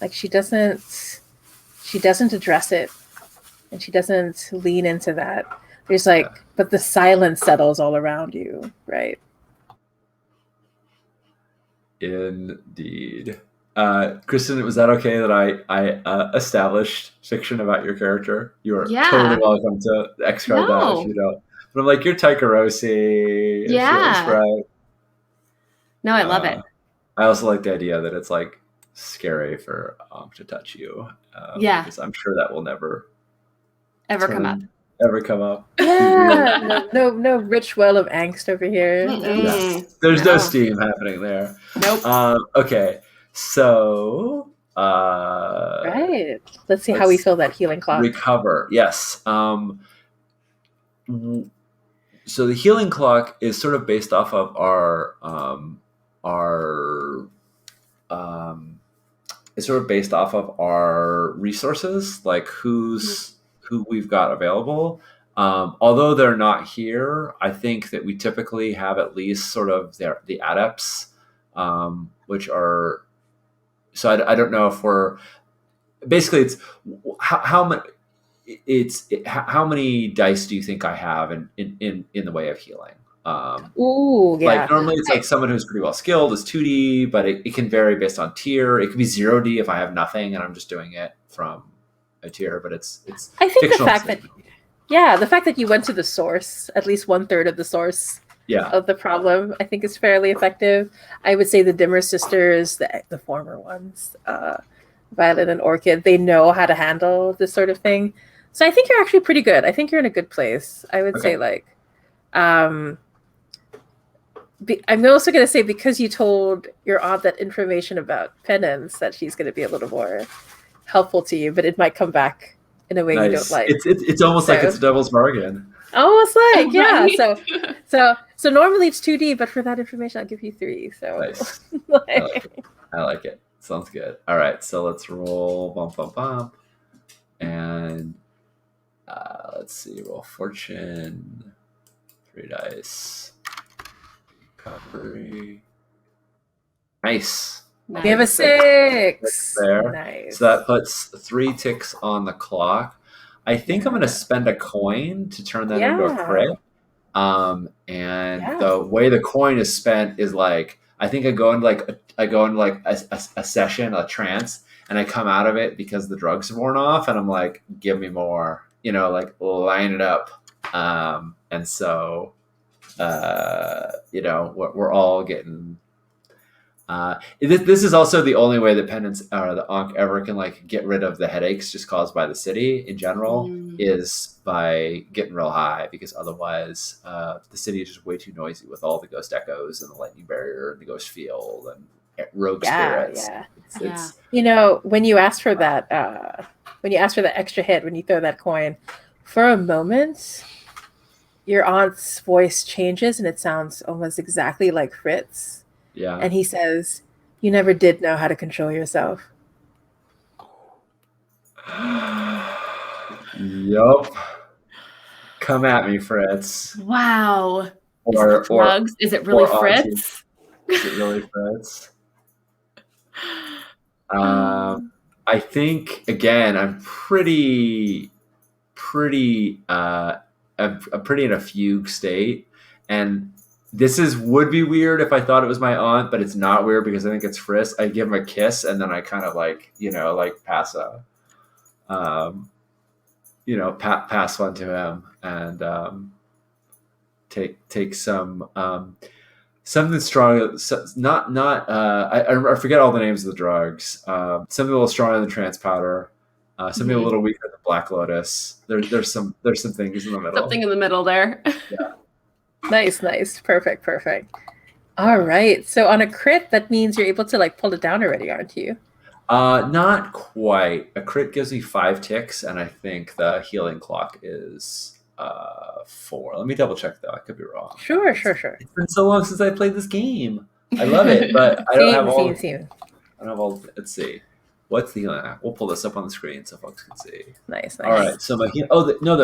Like she doesn't address it and she doesn't lean into that. There's Yeah. like but the silence settles all around you, right? Indeed. Kristen, was that okay that I established fiction about your character? You are totally Yeah. welcome to X card that if No. you don't. But I'm like, you're Taika Rossi. It feels Yeah. right. No, I love it. I also like the idea that it's like scary for Ankh to touch you, Yeah. because I'm sure that will never Ever come up. ever come up. Yeah, no rich well of angst over here. No. Mm-mm. There's no No. steam happening there. Nope. Okay, so Right. Let's see how we fill that healing clock. recover. Yes. So the healing clock is sort of based off of our it's sort of based off of our resources, like who we've got available. Although they're not here, I think that we typically have at least sort of the adepts, which are. So I don't know if we're basically it's how many. How many dice do you think I have in the way of healing? Ooh, yeah. Like normally it's like someone who's pretty well skilled is 2D, but it can vary based on tier. It could be 0D if I have nothing and I'm just doing it from a tier, but it's I think the fictional fact that the fact that you went to the source, at least 1/3 of the source of the problem, I think is fairly effective. I would say the Dimmer sisters, the former ones, Violet and Orchid, they know how to handle this sort of thing. So I think you're actually pretty good. I think you're in a good place. I would say like I'm also going to say, because you told your aunt that information about penance, that she's going to be a little more helpful to you, but it might come back in a way you don't like. It's almost like it's a devil's bargain. Almost like, yeah. So normally it's 2D, but for that information, I'll give you 3. So nice. I like it. Sounds good. All right, so let's roll bump bump bump, and let's see. Roll fortune, 3 dice. Recovery. Nice. We have a 6 there. Nice. So that puts 3 ticks on the clock. I think I'm going to spend a coin to turn that into a crit. And the way the coin is spent is like, I think I go into like a session, a trance, and I come out of it because the drugs have worn off, and I'm like, give me more, like line it up. And so, we're all getting. This is also the only way that penance or the Ankh ever can like get rid of the headaches just caused by the city in general is by getting real high, because otherwise the city is just way too noisy with all the ghost echoes and the lightning barrier and the ghost field and rogue spirits. It's, when you ask for that extra hit, when you throw that coin, for a moment your aunt's voice changes and it sounds almost exactly like Fritz. Yeah. And he says, "You never did know how to control yourself." Yup. Come at me, Fritz. Wow. Is it drugs? Is it really Fritz? Is it really Fritz? I think again, I'm pretty in a fugue state, and this would be weird if I thought it was my aunt, but it's not weird because I think it's Frisk. I give him a kiss and then I kind of pass pass one to him and take some something strong. I forget all the names of the drugs. Something a little stronger than trance powder. Something a little weaker than Black Lotus. There's some things in the middle. Something in the middle there. Yeah. Nice. Perfect. All right. So on a crit, that means you're able to pull it down already, aren't you? Not quite. A crit gives me 5 ticks, and I think the healing clock is 4. Let me double check though. I could be wrong. Sure. It's been so long since I played this game. I love it, but I don't have all. I don't have all. Let's see. What's the healing? We'll pull this up on the screen so folks can see. Nice. All right. So the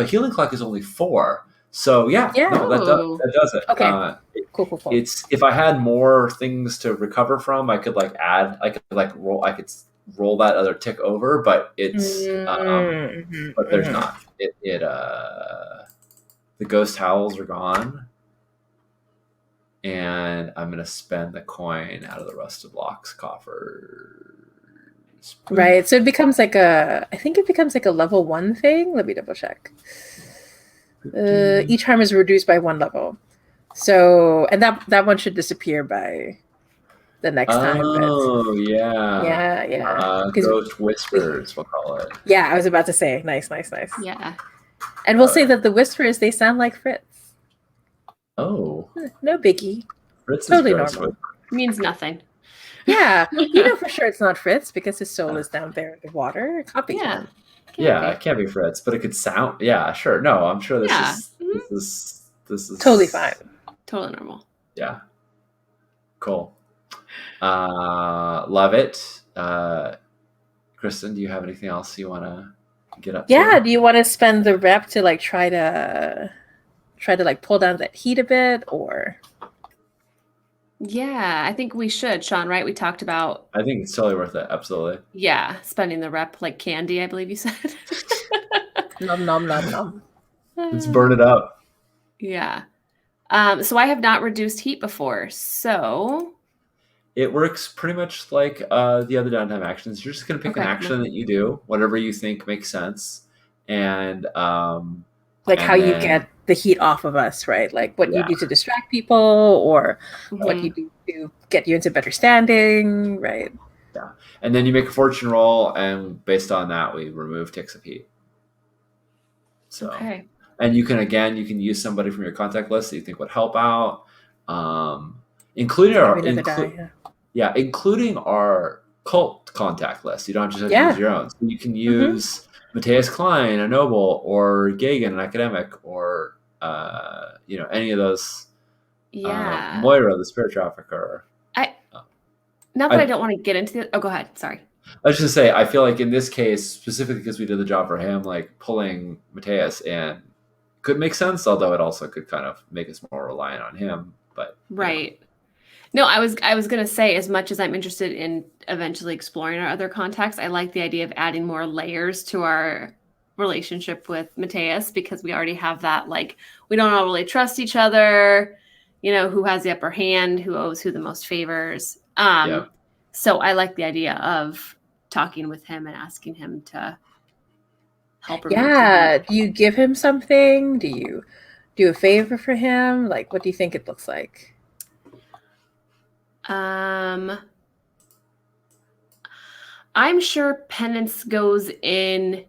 healing clock is only 4. So that does it. Okay. Cool. It's if I had more things to recover from, I could add. I could roll. I could roll that other tick over, but it's but there's not. The ghost howls are gone, and I'm going to spend the coin out of the rusted locks coffers. Right. So it becomes like I think it becomes like a level 1 thing. Let me double check. Each harm is reduced by 1 level. So, and that one should disappear by the next time. But Oh, yeah. yeah. Ghost Whispers, we'll call it. Yeah, I was about to say. Nice. Yeah. And we'll say that the whispers, they sound like Fritz. Oh. No biggie. Fritz Totally is normal. Means nothing. Yeah. You know for sure it's not Fritz because his soul is down there in the water. It can't be Yeah. him. It can't be Fritz, but it could sound. Yeah, sure. No, I'm sure this is Totally fine. Totally normal. Yeah. Cool. Love it. Kristen, do you have anything else you want to get up Yeah, to? do you want to spend the rep to like try to like pull down that heat a bit, or? Yeah, I think we should, Sean, right? We talked about, I think it's totally worth it. Absolutely. spending the rep like candy, I believe you said. Nom nom nom nom. Let's burn it up. Yeah. So I have not reduced heat before, so It works pretty much like the other downtime actions. You're just going to pick an action that you do, whatever you think makes sense, and like how you get the heat off of us, right? Like what you do to distract people, or what you do to get you into better standing, right? Yeah, and then you make a fortune roll, and based on that, we remove ticks of heat. So, and you can use somebody from your contact list that you think would help out, including including our cult contact list. You don't just have to use your own. So you can use Matthias Klein, a noble, or Gagan, an academic, or any of those. Moira, the spirit trafficker. Not that I don't want to get into it. Oh, go ahead. Sorry. I was just say, I feel like in this case, specifically because we did the job for him, like pulling Matthias in could make sense, although it also could kind of make us more reliant on him. But right. No, I was going to say, as much as I'm interested in eventually exploring our other contacts, I like the idea of adding more layers to our relationship with Matthias, because we already have that, like, we don't all really trust each other, who has the upper hand, who owes who the most favors. So I like the idea of talking with him and asking him to help. Yeah. Do you give him something? Do you do a favor for him? Like, what do you think it looks like? I'm sure Penance goes in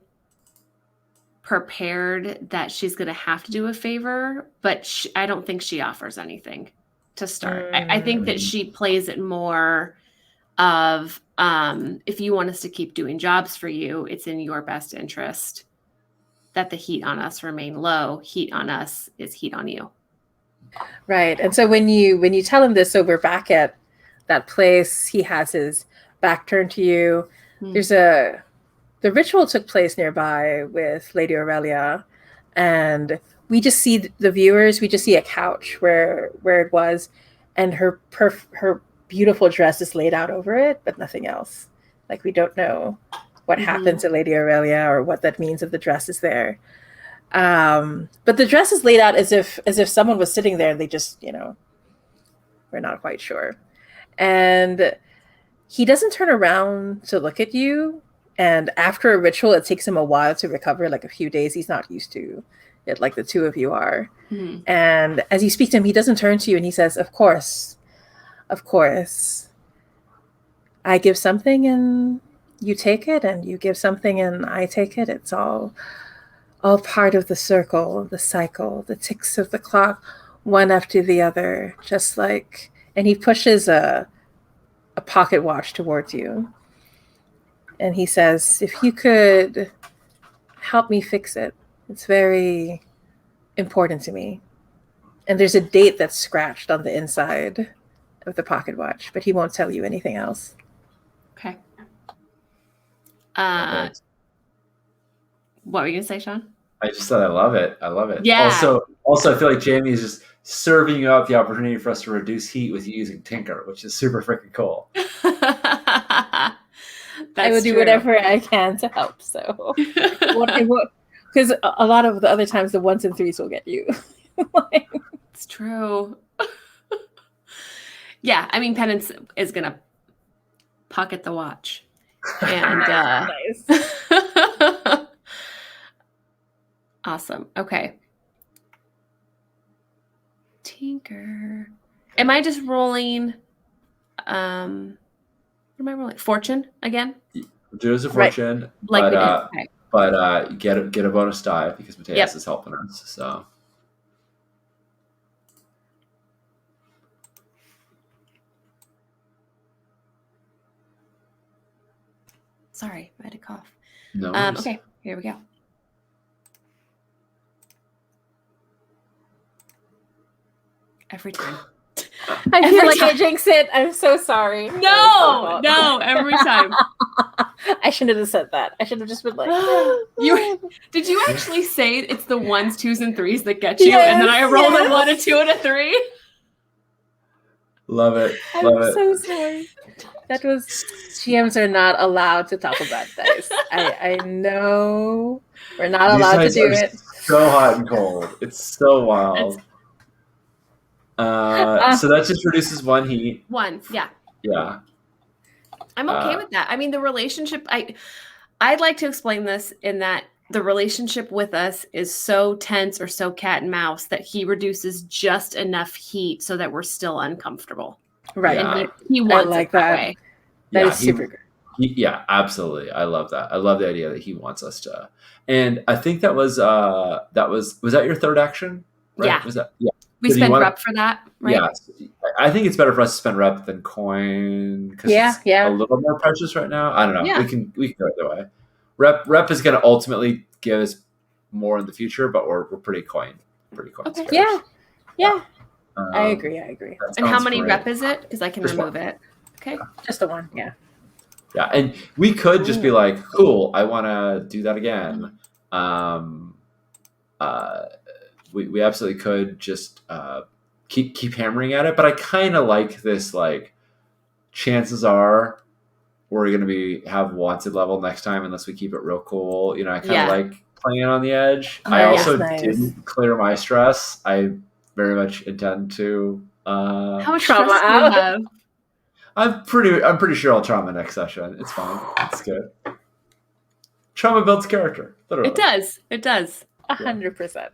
prepared that she's going to have to do a favor, but I don't think she offers anything to start. I think that she plays it more of, if you want us to keep doing jobs for you, it's in your best interest that the heat on us remain low. Heat on us is heat on you. Right. And so when you tell him this, so we're back at that place, he has his back turned to you. The ritual took place nearby with Lady Aurelia, and we just see the viewers, we just see a couch where it was, and her beautiful dress is laid out over it, but nothing else. Like, we don't know what happened to Lady Aurelia or what that means if the dress is there. But the dress is laid out as if someone was sitting there and they just, we're not quite sure. And he doesn't turn around to look at you. And after a ritual, it takes him a while to recover, like a few days. He's not used to it like the two of you are. And as you speak to him, he doesn't turn to you and he says, of course, I give something and you take it, and you give something and I take it. It's all part of the circle, the cycle, the ticks of the clock, one after the other, just like, and he pushes a pocket watch towards you. And he says, if you could help me fix it, it's very important to me. And there's a date that's scratched on the inside of the pocket watch, but he won't tell you anything else. Okay. What were you going to say, Sean? I just said I love it. Yeah. Also, I feel like Jamie is just serving you up the opportunity for us to reduce heat with using Tinker, which is super freaking cool. I will do whatever I can to help. So, because a lot of the other times, the 1s and 3s will get you. It's true. Yeah, I mean, Penance is gonna pocket the watch, and Nice. awesome. Okay, Tinker. Am I just rolling? What am I rolling? Fortune again, Do it as a Right. fortune, like we did. but Okay. get a bonus die because Mateus Yep. is helping us. So Sorry, I had a cough. no worries. Okay, here we go. Every time. I Every feel like I time. jinxed it. I'm so sorry. No, every time. I shouldn't have said that. I should have just been like, Did you actually say it's the 1s, 2s, and 3s that get you, and then I rolled a 1, a 2, and a 3? Love it. I'm so sorry. That was GMs are not allowed to talk about dice. I know we're not These allowed to dice do are it. so hot and cold. It's so wild. So that just reduces 1 heat. 1, yeah. Yeah. I'm okay with that. I mean, the relationship, I'd like to explain this in that the relationship with us is so tense or so cat and mouse that he reduces just enough heat so that we're still uncomfortable. Right. Yeah. And he wants like it that that. way. That is super good. Yeah, absolutely. I love that. I love the idea that he wants us to. And I think that was that your third action? Right? Yeah. Was that We spent rep for that, right? Yeah. I think it's better for us to spend rep than coin because it's a little more precious right now. I don't know. Yeah. We can go either way. Rep is going to ultimately give us more in the future, but we're pretty coin. Okay. Yeah. I agree. And how many rep is it? Because I can remove it. Okay. Yeah. Just the 1. Yeah. Yeah, and we could just be like, cool, I want to do that again. We absolutely could just keep hammering at it, but I kind of like this. Like, chances are we're going to have wanted level next time unless we keep it real cool. You know, I kind of like playing on the edge. I also didn't clear my stress. I very much intend to. How much stress do you have? I'm pretty sure I'll trauma next session. It's fine. It's good. Trauma builds character. Literally. It does. 100%.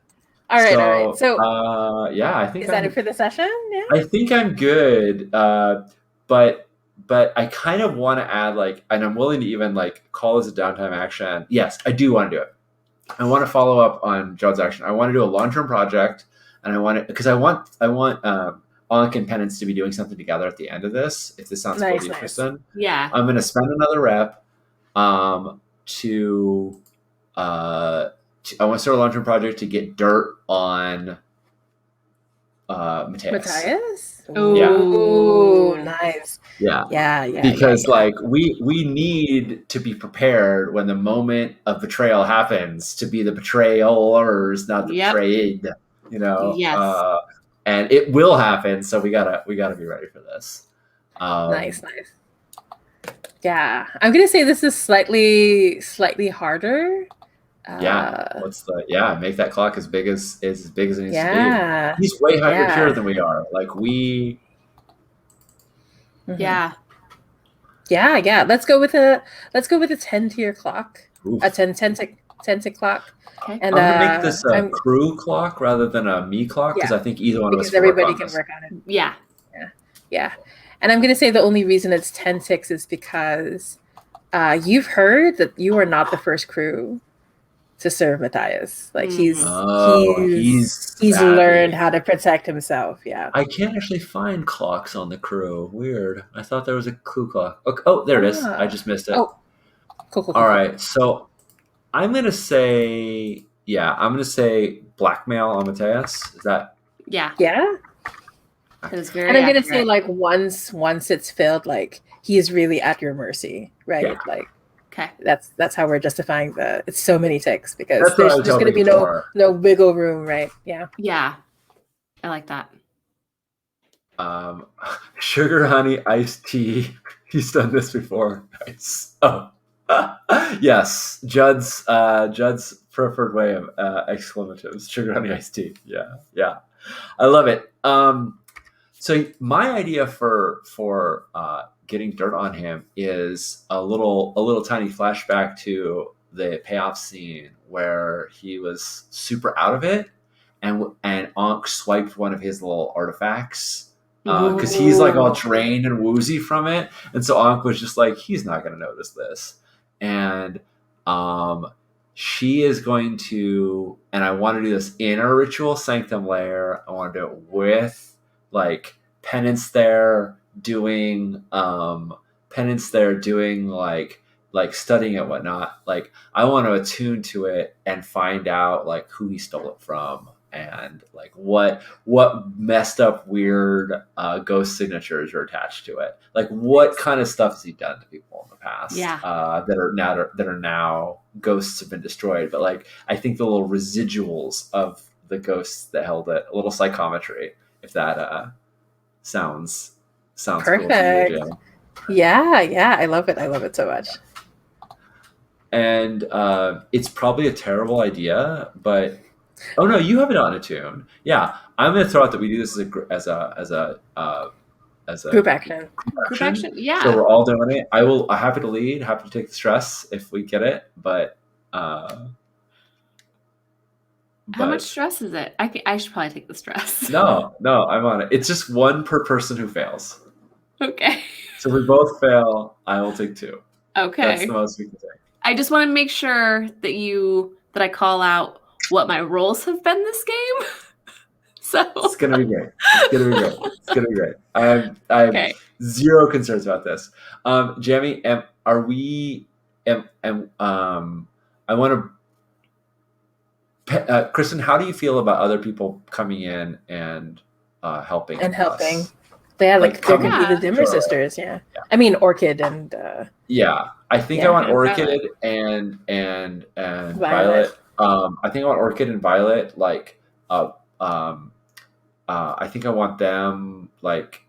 All right. So yeah, I think is that it for the session? Yeah. I think I'm good. But I kind of want to add and I'm willing to even call this a downtime action. Yes, I do want to do it. I want to follow up on Judd's action. I want to do a long-term project, and I want it because I want Ankh and Penance to be doing something together at the end of this. If this sounds cool to you, Kristen. Yeah. I'm going to spend another rep to I want to start a long-term project to get dirt on Mateus. Oh, nice. Yeah. Because we need to be prepared when the moment of betrayal happens to be the betrayalers, not the betrayed. You know. Yes. And it will happen, so we gotta be ready for this. Nice. Yeah, I'm gonna say this is slightly harder. Make that clock as big as it needs to be. He's way higher tier than we are. Yeah. Let's go with a 10 tier clock. Oof. A 10 tick clock. Okay. And I'm gonna make this a crew clock rather than a me clock because I think either one of us everybody can work on it. Yeah. And I'm gonna say the only reason it's 10 ticks is because you've heard that you are not the first crew to serve Matthias. He's learned how to protect himself. Yeah. I can't actually find clocks on the crew. Weird. I thought there was a crew clock. Okay. Oh, there it is. I just missed it. Oh, cool. All right. So I'm gonna say blackmail on Matthias. Is that? Yeah. That is very. And I'm gonna say once it's filled, he is really at your mercy, right? Yeah. Okay. That's how we're justifying it's so many ticks because there's going to be no wiggle room, right? Yeah. Yeah. I like that. Sugar, honey, iced tea. He's done this before. Nice. Oh. Yes. Judd's preferred way of exclamatives. Sugar, honey, iced tea. Yeah. I love it. So my idea for getting dirt on him is a little tiny flashback to the payoff scene where he was super out of it, and Ankh swiped one of his little artifacts because he's like all drained and woozy from it, and so Ankh was just like, he's not going to notice this, and she is going to, and I want to do this in a ritual sanctum layer. I want to do it with like penance there, doing like studying it, whatnot. Like I want to attune to it and find out like who he stole it from, and like what messed up weird ghost signatures are attached to it. Like what kind of stuff has he done to people in the past? Yeah. That are now ghosts have been destroyed. But like I think the little residuals of the ghosts that held it, a little psychometry, if that sounds Perfect. Cool to you, Yeah, I love it so much. And it's probably a terrible idea, but oh no, you have it on a tune. Yeah, I'm going to throw out that we do this as a Group action. Group action? Yeah. So we're all doing it. I'm happy to lead, happy to take the stress if we get it, but how much stress is it? I should probably take the stress. No, I'm on it. It's just one per person who fails. Okay. So if we both fail, I will take 2. Okay. That's the most we can take. I just want to make sure that I call out what my roles have been this game. So it's gonna be great. It's gonna be great. I have zero concerns about this. Jamie, I want to. Kristen, how do you feel about other people coming in and helping? Us? Yeah, like there could be the Dimmer sisters. Yeah. I mean Orchid and. Yeah, I think I want Orchid and Violet. I think I want Orchid and Violet. Like, I think I want them like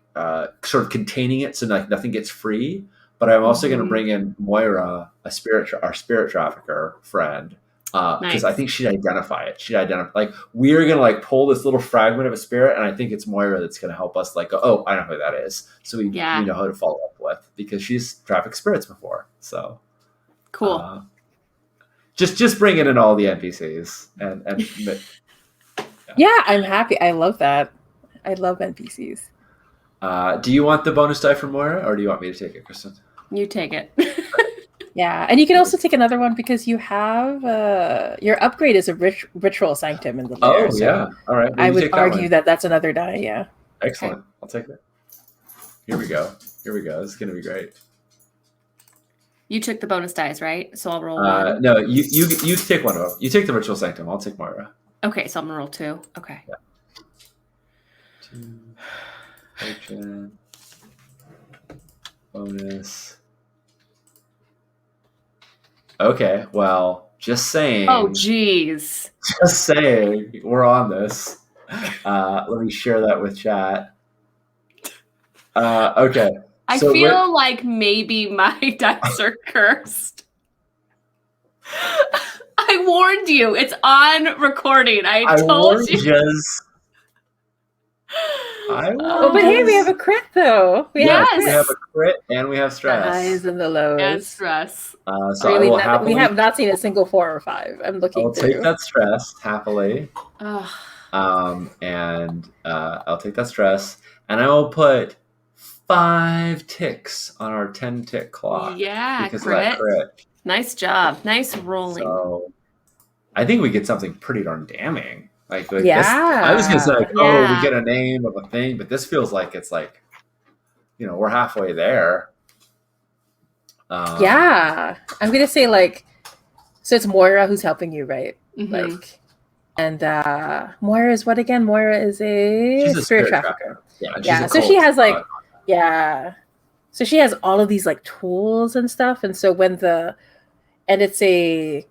sort of containing it, so like nothing gets free. But I'm also going to bring in Moira, our spirit trafficker friend, because I think she'd identify it. Like we're going to like pull this little fragment of a spirit, and I think it's Moira that's going to help us. Like, oh, I know who that is. So we know how to follow up with, because she's trafficked spirits before. So cool. Just bringing in all the NPCs and yeah, I'm happy. I love that. I love NPCs. Do you want the bonus die from Moira, or do you want me to take it, Kristen? You take it. Yeah, and you can also take another one because you have your upgrade is a ritual sanctum in the layer. Oh, yeah. All right. I would argue that that's another die, yeah. Excellent. Okay. I'll take it. Here we go. This is going to be great. You took the bonus dice, right? So I'll roll one. No, you take one of them. You take the ritual sanctum. I'll take Moira. Okay, so I'm gonna roll 2. Okay. Yeah. 2. Potion. Bonus. Okay, well, just saying. Oh, geez. Just saying. We're on this. Let me share that with chat. Okay. I feel like maybe my dice are cursed. I warned you. It's on recording. I told you. But hey, we have a crit though. We have a crit and we have stress. The highs and the lows. And stress. So really we have not seen a single 4 or 5. I'm looking. I'll take that stress happily. And I'll take that stress, and I will put 5 ticks on our 10-tick clock. Yeah, because of that crit. Nice job. Nice rolling. So I think we get something pretty darn damning. Like this, I was gonna say, like, we get a name of a thing, but this feels like it's like, we're halfway there. I'm gonna say like, so it's Moira who's helping you, right? Mm-hmm. Like, and Moira is what again? Moira is a spirit trafficker. Yeah. So she has like, so she has all of these like tools and stuff, and so I'm gonna say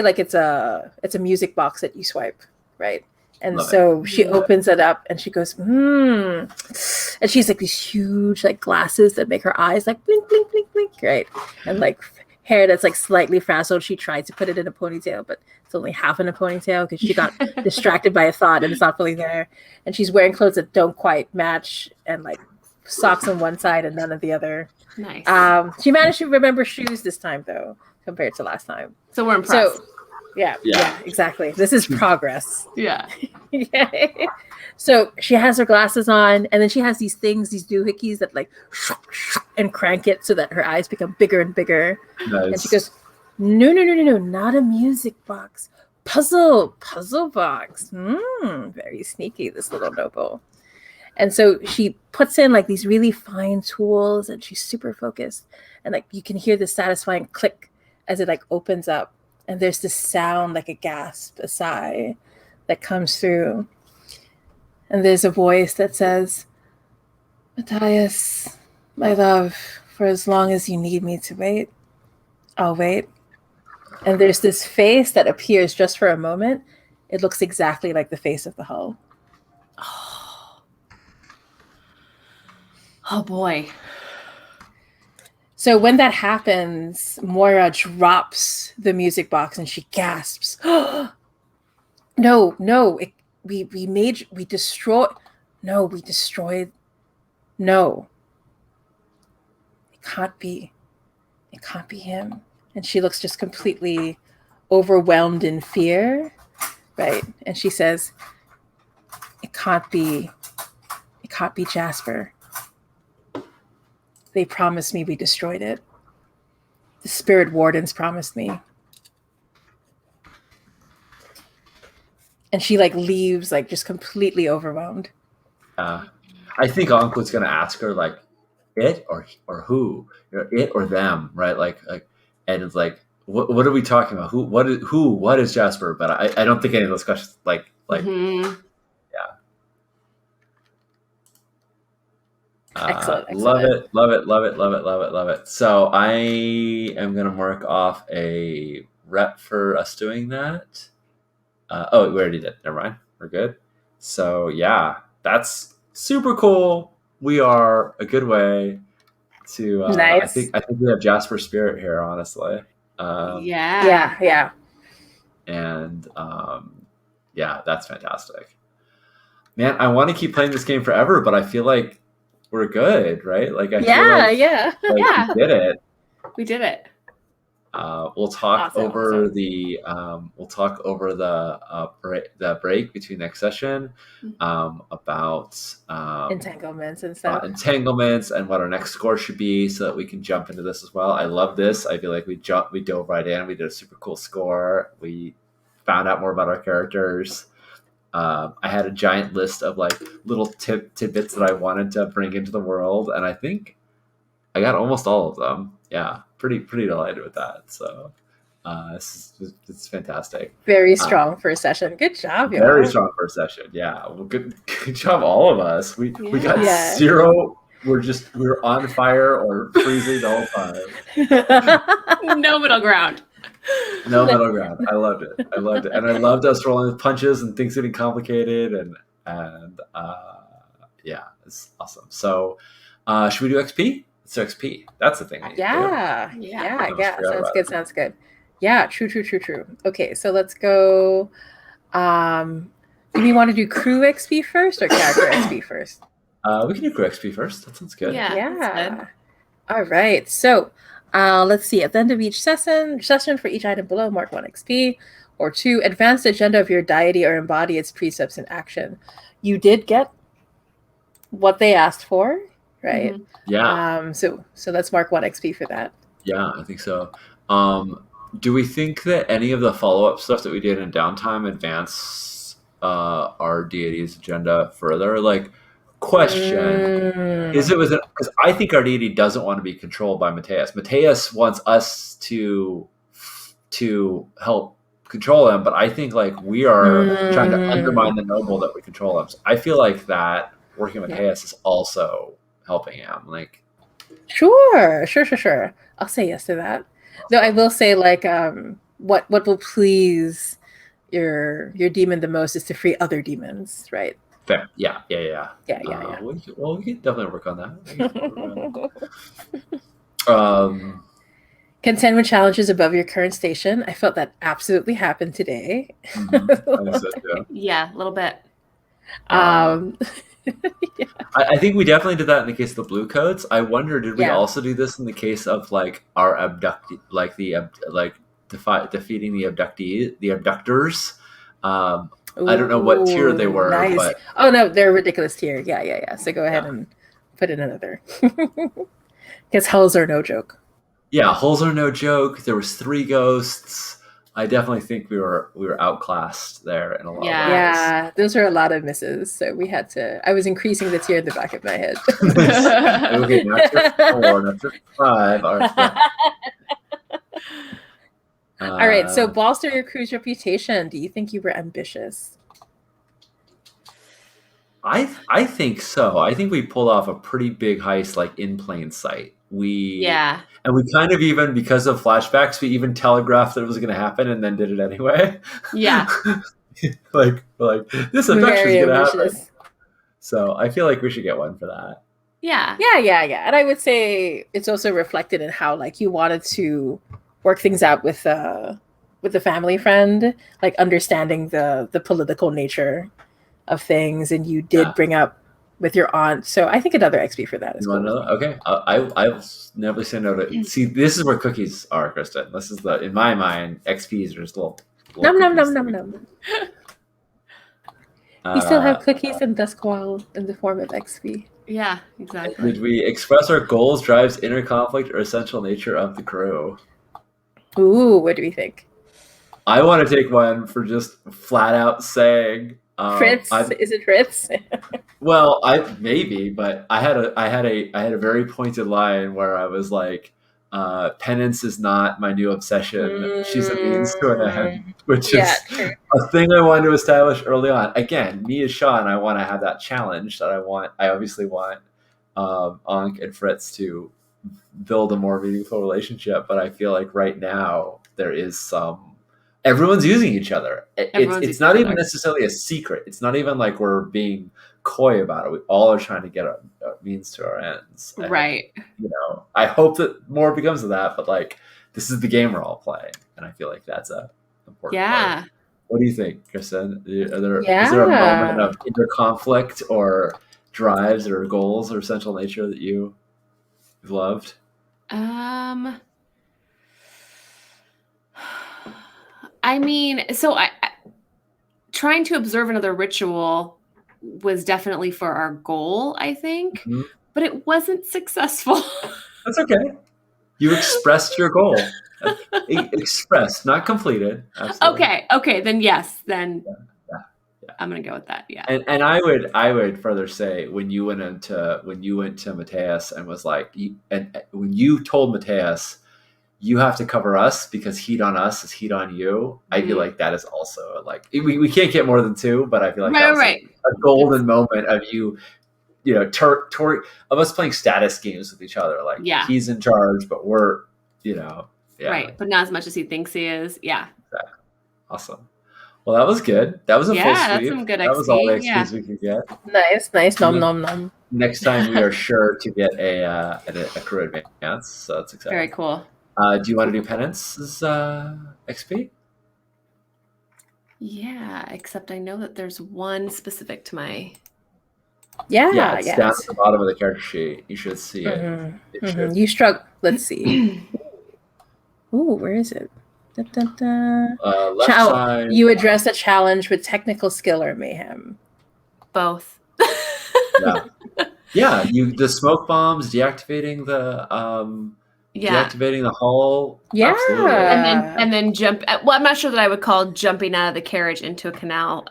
like it's a music box that you swipe, right? And she opens it up and she goes, and she's like these huge like glasses that make her eyes like blink, blink, blink, blink, right? And like hair that's like slightly frazzled. She tried to put it in a ponytail, but it's only half in a ponytail because she got distracted by a thought and it's not fully there. And she's wearing clothes that don't quite match, and like socks on one side and none on the other. Nice. She managed to remember shoes this time though, compared to last time. So we're impressed. So yeah, exactly. This is progress. Yeah. Yeah. So she has her glasses on, and then she has these things, these doohickeys that like and crank it so that her eyes become bigger and bigger. Nice. And she goes, no, not a music box. Puzzle box. Very sneaky, this little noble. And so she puts in like these really fine tools, and she's super focused. And like you can hear the satisfying click as it like opens up. And there's this sound like a gasp, a sigh that comes through. And there's a voice that says, Matthias, my love, for as long as you need me to wait, I'll wait. And there's this face that appears just for a moment. It looks exactly like the face of the hull. Oh boy. So when that happens, Moira drops the music box and she gasps. No, we destroyed. No, it can't be him. And she looks just completely overwhelmed in fear, right? And she says, it can't be Jasper. They promised me we destroyed it. The spirit wardens promised me. And she like leaves like just completely overwhelmed. I think Unc was gonna ask her like it or who, it or them, right? Like and it's like what are we talking about? What is Jasper? But I don't think any of those questions like Excellent. Love it. So I am going to mark off a rep for us doing that. We already did. Never mind. We're good. So yeah, that's super cool. We are a good way to. Nice. I think we have Jasper spirit here, honestly. Yeah. And yeah, that's fantastic. Man, I want to keep playing this game forever, but I feel like we're good, right? Like I feel like, yeah. we did it. We did it. We'll talk Awesome. over the break between next session about Entanglements and stuff. Entanglements and what our next score should be, so that we can jump into this as well. I love this. I feel like we dove right in. We did a super cool score. We found out more about our characters. I had a giant list of like little tidbits that I wanted to bring into the world, and I think I got almost all of them. Yeah, pretty delighted with that. So it's fantastic. Very strong first session. Good job, y'all. Very strong first session. Yeah, well, good job, all of us. We got zero. We're on fire or freezing the whole time. No middle ground. No middle ground. I loved it, and I loved us rolling with punches and things getting complicated, and yeah, it's awesome. So, should we do XP? So XP. That's the thing. Yeah. Sounds good. Yeah, true. Okay, so let's go. Do we want to do crew XP first or character XP first? We can do crew XP first. That sounds good. Yeah. All right. So. Let's see. At the end of each session for each item below, mark 1 XP, or 2, advance the agenda of your deity or embody its precepts in action. You did get what they asked for, right? Mm-hmm. Yeah. So let's mark 1 XP for that. Yeah, I think so. Do we think that any of the follow-up stuff that we did in Downtime advance our deity's agenda further? Like, question is it was because I think our deity doesn't want to be controlled by Matthias. Matthias wants us to help control him, but I think like we are trying to undermine the noble that we control him. So I feel like that working with Matthias is also helping him. Like, sure. I'll say yes to that. Though I will say like what will please your demon the most is to free other demons, right? Fair. Yeah. We can definitely work on that. Contend with challenges above your current station. I felt that absolutely happened today. I think so too. Yeah, a little bit. Um, I think we definitely did that in the case of the blue coats. I wonder, did we Yeah. also do this in the case of like our abductee, like defeating the abductors? I don't know what tier they Ooh, were, nice. but Oh no, they're a ridiculous tier. Yeah. So go ahead yeah. and put in another. Because hells are no joke. Yeah, holes are no joke. There was 3 ghosts. I definitely think we were outclassed there in a lot of Yeah. ways. Yeah, those are a lot of misses. So we had to. I was increasing the tier in the back of my head. Okay, now tier 4, now tier 5. All right, yeah. All right. So bolster your crew's reputation. Do you think you were ambitious? I think so. I think we pulled off a pretty big heist, like in plain sight. Yeah. And we kind of even, because of flashbacks, we even telegraphed that it was going to happen, and then did it anyway. Yeah. like this abduction Very is going to happen. ambitious. So I feel like we should get one for that. Yeah. Yeah. And I would say it's also reflected in how like you wanted to work things out with the family friend, like understanding the political nature of things, and you did Yeah. bring up with your aunt. So I think another XP for that is You cool. want to know? Okay, I'll never say no to. See, this is where cookies are, Kristen. This is the, in my mind, XPs are just little Num num cookies num that num we- num. We still have cookies and Duskwall in the form of XP. Yeah, exactly. Did we express our goals, drives, inner conflict, or essential nature of the crew? Ooh, what do we think? I want to take one for just flat out saying Fritz, is it Fritz? well, maybe, but I had a very pointed line where I was like, penance is not my new obsession. She's a means to an end, which is True. a thing I wanted to establish early on. Again, me as Sean, I want to have that challenge that I obviously want Ankh and Fritz to build a more meaningful relationship, but I feel like right now there is everyone's using each other. It's not even necessarily a secret. It's not even like we're being coy about it. We all are trying to get a means to our ends. And, Right. I hope that more becomes of that, but like this is the game we're all playing, and I feel like that's a important part. What do you think, Kristen? Is there a moment of inner conflict or drives or goals or essential nature that you've loved? I mean, so I trying to observe another ritual was definitely for our goal, I think, but it wasn't successful. That's okay. You expressed your goal. Expressed, not completed. Absolutely. Okay, then yes, then yeah. I'm gonna go with that. Yeah. And I would further say when you went to Mateus and was like, when you told Mateus, you have to cover us because heat on us is heat on you. I feel like that is also like we can't get more than 2, but I feel like that was like a golden moment of you know, of us playing status games with each other. Like he's in charge, but we're right, but not as much as he thinks he is. Yeah. Exactly. Awesome. Well, that was good. That was a full sweep. That's some good XP. That was all the XPs we could get. Nice. Nom. Next time we are sure to get a crew advance, so that's exciting. Very cool. Do you want to do penance's XP? Yeah, except I know that there's one specific to my. Yeah, it's down at the bottom of the character sheet. You should see it. You struggle. Let's see. Ooh, where is it? Left side. You address a challenge with technical skill or mayhem. Both. Yeah. The smoke bombs, deactivating the deactivating the hull. Yeah. Absolutely. And then jump. Well, I'm not sure that I would call jumping out of the carriage into a canal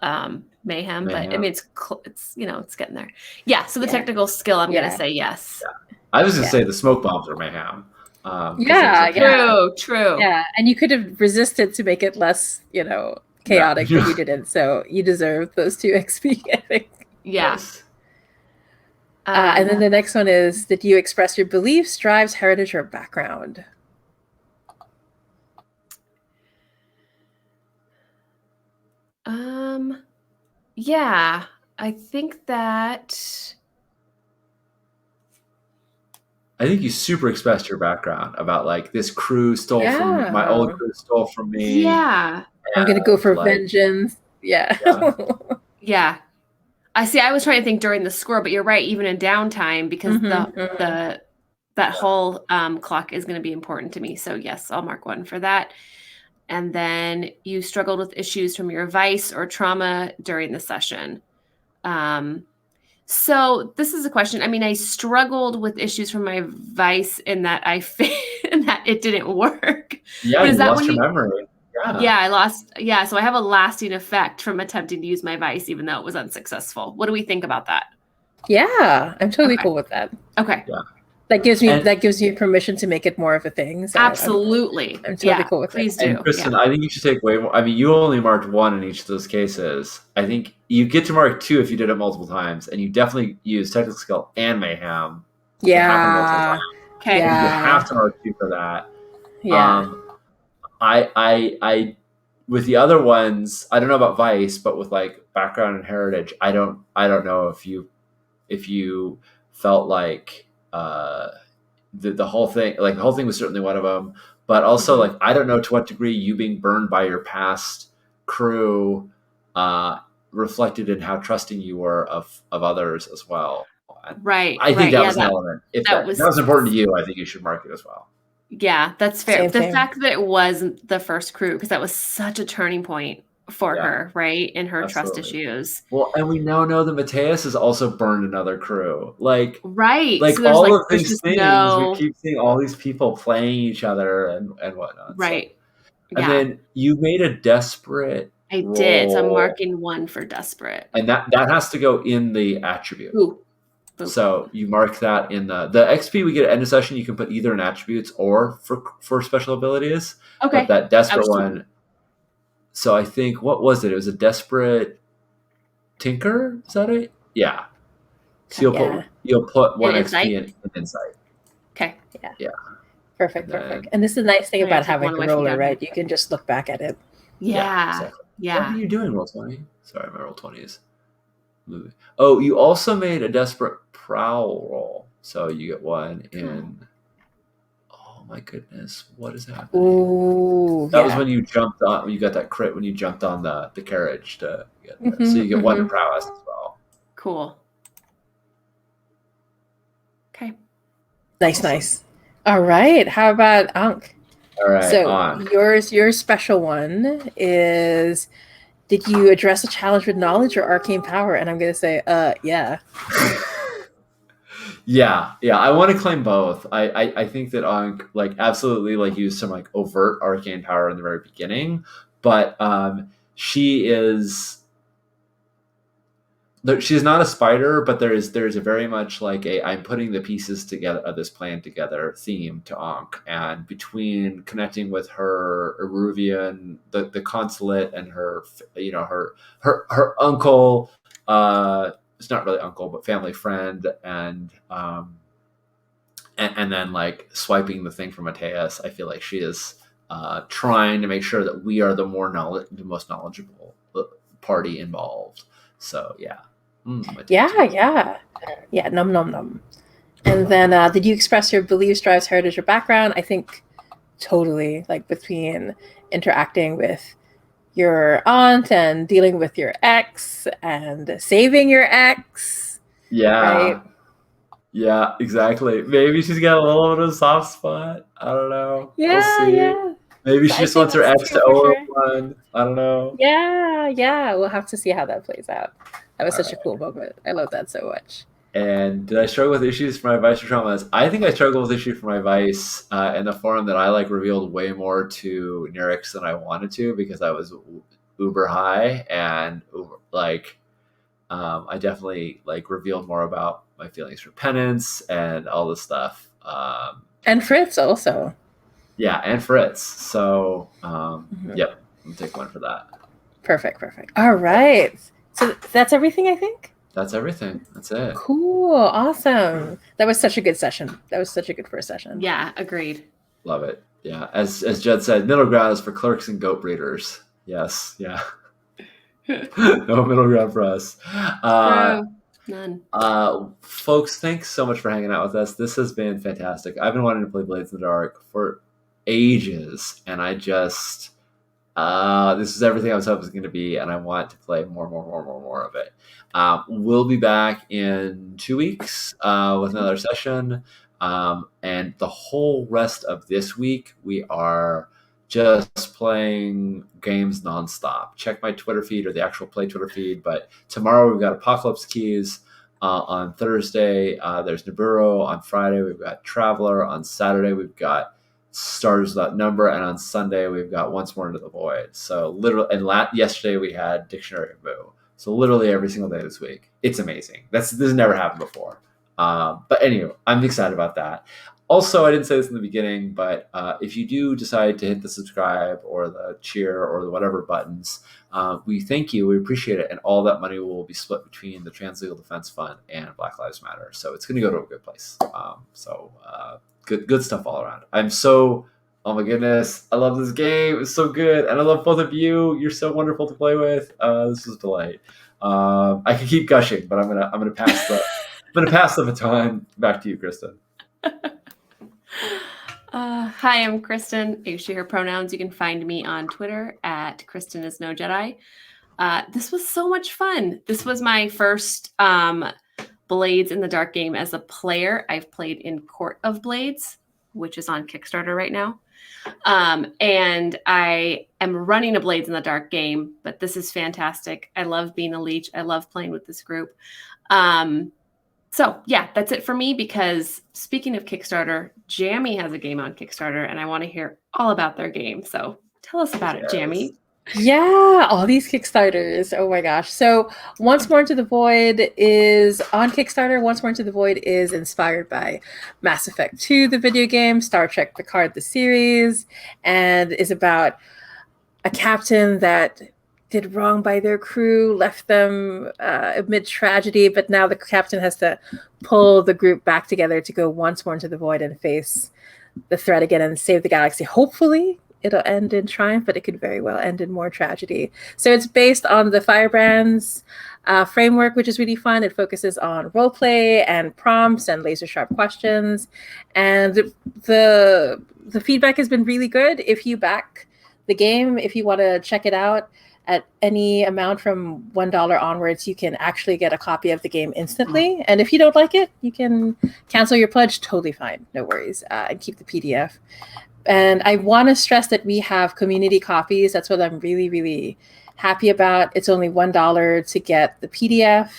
mayhem, but I mean it's it's getting there. Yeah. So the technical skill, I'm gonna say yes. Yeah. I was gonna say the smoke bombs are mayhem. True. Yeah, and you could have resisted to make it less, chaotic, but you didn't. So you deserve those 2 XP, I think. Yes. And then the next one is: did you express your beliefs, drives, heritage, or background? Yeah, I think that. I think you super expressed your background about like this crew stole from my old Yeah. crew stole from me. Yeah. I'm gonna go And, for like, vengeance. Yeah. yeah, Yeah. I see. I was trying to think during the score, but you're right. Even in downtime, because that whole clock is going to be important to me. So yes, I'll mark 1 for that. And then you struggled with issues from your vice or trauma during the session. So this is a question. I mean, I struggled with issues from my vice in that in that it didn't work. yeah, But is you that lost when your you? memory. Yeah. Yeah, I lost. Yeah, so I have a lasting effect from attempting to use my vice, even though it was unsuccessful. What do we think about that? Yeah, I'm totally Okay. cool with that. Okay. Yeah. That gives And me permission to make it more of a thing. So Absolutely. I'm totally cool with it. Please And do. Kristen, Yeah. I think you should take way more. I mean, you only marked 1 in each of those cases. I think you get to mark 2 if you did it multiple times, and you definitely use technical skill and mayhem. It happened multiple Yeah. times. Okay. I think you have Yeah. to mark 2 for that. Yeah. I with the other ones, I don't know about Vice, but with like background and heritage, I don't know if you felt like the whole thing, like the whole thing was certainly one of them, but also like I don't know to what degree you being burned by your past crew uh, reflected in how trusting you were of others as well. And Right. I think Right. that Yeah, was an element. If that that was was important to you, I think you should mark it as well. yeah, that's fair. Same, The same. fact that it wasn't the first crew, because that was such a turning point for Yeah, her, right? In her trust absolutely. issues. Well, and we now know that Mateus has also burned another crew. Right. So Like there's all of there's these just things, we no keep seeing all these people playing each other and whatnot. So, right. and Yeah, then you made a desperate I did. So I'm roll, marking 1 for desperate. and that has to go in the attribute. Ooh. Boop. So you mark that in the XP we get at end of session. You can put either in attributes or for special abilities. But Okay. that I was desperate told. one. So I think what was it? It was a desperate tinker. Is that it? Yeah. So Okay. you'll put And 1 insight. XP in insight. Okay. Yeah. Yeah. Perfect, And perfect. then, And this is the nice thing I gotta about take 1 having a away from roller, down here. right? You can just look back at it. yeah, Yeah. exactly. What are Yeah. you doing, Roll20? Sorry, my Roll20 is moving. Oh, you also made a desperate prowl roll. So you get 1 in. Oh my goodness, what is happening? Ooh, That was yeah. when you jumped on. You got that crit when you jumped on the carriage to get that. So you get 1 to prowess as well. Cool. Okay. Nice, Awesome. nice. All right. How about Ankh? All right, So on. your special one is, did you address a challenge with knowledge or arcane power? And I'm gonna say, yeah. Yeah. I want to claim both. I think that Ankh like absolutely like used some like overt arcane power in the very beginning, but she's not a spider, but there's a very much like a I'm putting the pieces together of this plan together theme to Ankh, and between connecting with her Eruvian, the consulate, and her her uncle, it's not really uncle but family friend, and then like swiping the thing from Mateus, I feel like she is trying to make sure that we are the most knowledgeable party involved. So yeah. Yeah. Num num num. And then, did you express your beliefs, drives, heritage, or background? I think totally. Like between interacting with your aunt and dealing with your ex and saving your ex. Yeah. Right. Yeah, exactly. Maybe she's got a little bit of a soft spot. I don't know. We'll see. Yeah. Maybe So she I just say wants her that's ex 2 to for owe her sure. one. I don't know. Yeah. We'll have to see how that plays out. That was All such a cool moment. I love that so much. And did I struggle with issues for my vice or traumas? I think I struggled with issues for my vice in the form that I like revealed way more to Nyrix than I wanted to because I was uber high and I definitely like revealed more about my feelings for penance and all this stuff. And Fritz also. Yeah, and Fritz. So yep, I'll take 1 for that. Perfect. All right. So that's everything, I think. That's everything. That's it. Cool. Awesome. That was such a good session. That was such a good first session. Yeah, agreed. Love it. Yeah. As Jed said, middle ground is for clerks and goat breeders. Yes. Yeah. No middle ground for us. None. Folks, thanks so much for hanging out with us. This has been fantastic. I've been wanting to play Blades in the Dark for ages, and I just this is everything I was hoping it was going to be, and I want to play more of it. We'll be back in 2 weeks with another session, and the whole rest of this week we are just playing games nonstop. Check my Twitter feed or the actual Play Twitter feed. But tomorrow we've got Apocalypse Keys. On Thursday, there's Nibiru. On Friday, we've got Traveler. On Saturday, we've got Stars Without Number, and on Sunday we've got Once More Into the Void. So literally, and yesterday we had Dictionary of Boo. So literally every single day this week, it's amazing. This has never happened before. But anyway, I'm excited about that. Also, I didn't say this in the beginning, but if you do decide to hit the subscribe or the cheer or the whatever buttons, we thank you. We appreciate it. And all that money will be split between the Trans Legal Defense Fund and Black Lives Matter. So it's going to go to a good place. Good stuff all around. Oh my goodness, I love this game. It's so good. And I love both of you. You're so wonderful to play with. This was a delight. I could keep gushing, but I'm gonna pass the baton back to you, Kristen. Hi, I'm Kristen. I use she, her pronouns. You can find me on Twitter at Kristen is no Jedi. This was so much fun. This was my first Blades in the Dark game as a player. I've played in Court of Blades, which is on Kickstarter right now. And I am running a Blades in the Dark game, but this is fantastic. I love being a leech. I love playing with this group. So yeah, that's it for me, because speaking of Kickstarter, Jammy has a game on Kickstarter and I want to hear all about their game. So tell us about it, Jammy. Yeah, all these Kickstarters. Oh my gosh. So Once More Into the Void is on Kickstarter. Once More Into the Void is inspired by Mass Effect 2, the video game, Star Trek Picard, the series, and is about a captain that did wrong by their crew, left them amid tragedy, but now the captain has to pull the group back together to go once more into the void and face the threat again and save the galaxy. Hopefully it'll end in triumph, but it could very well end in more tragedy. So it's based on the Firebrand's framework, which is really fun. It focuses on role play and prompts and laser sharp questions. And the feedback has been really good. If you back the game, if you want to check it out, at any amount from $1 onwards, you can actually get a copy of the game instantly. And if you don't like it, you can cancel your pledge. Totally fine. No worries. And keep the PDF. And I want to stress that we have community copies. That's what I'm really, really happy about. It's only $1 to get the PDF.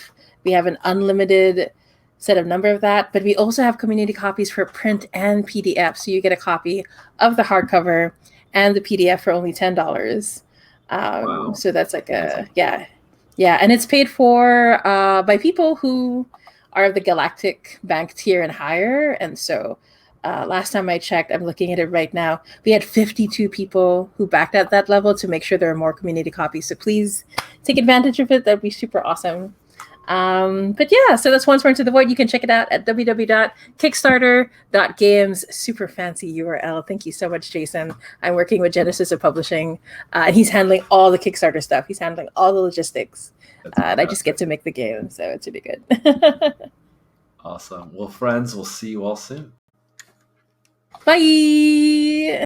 We have an unlimited set of number of that, but we also have community copies for print and PDF. So you get a copy of the hardcover and the PDF for only $10. Wow. So that's like yeah. And it's paid for by people who are of the Galactic Bank tier and higher. And so last time I checked, I'm looking at it right now, we had 52 people who backed at that level to make sure there are more community copies. So please take advantage of it. That'd be super awesome. But yeah, so that's Once More Into the Void. You can check it out at www.kickstarter.games. Super fancy URL. Thank you so much, Jason. I'm working with Genesis of Publishing, and he's handling all the Kickstarter stuff. He's handling all the logistics, and I just get to make the game, so it's really good. Awesome. Well, friends, we'll see you all soon. Bye.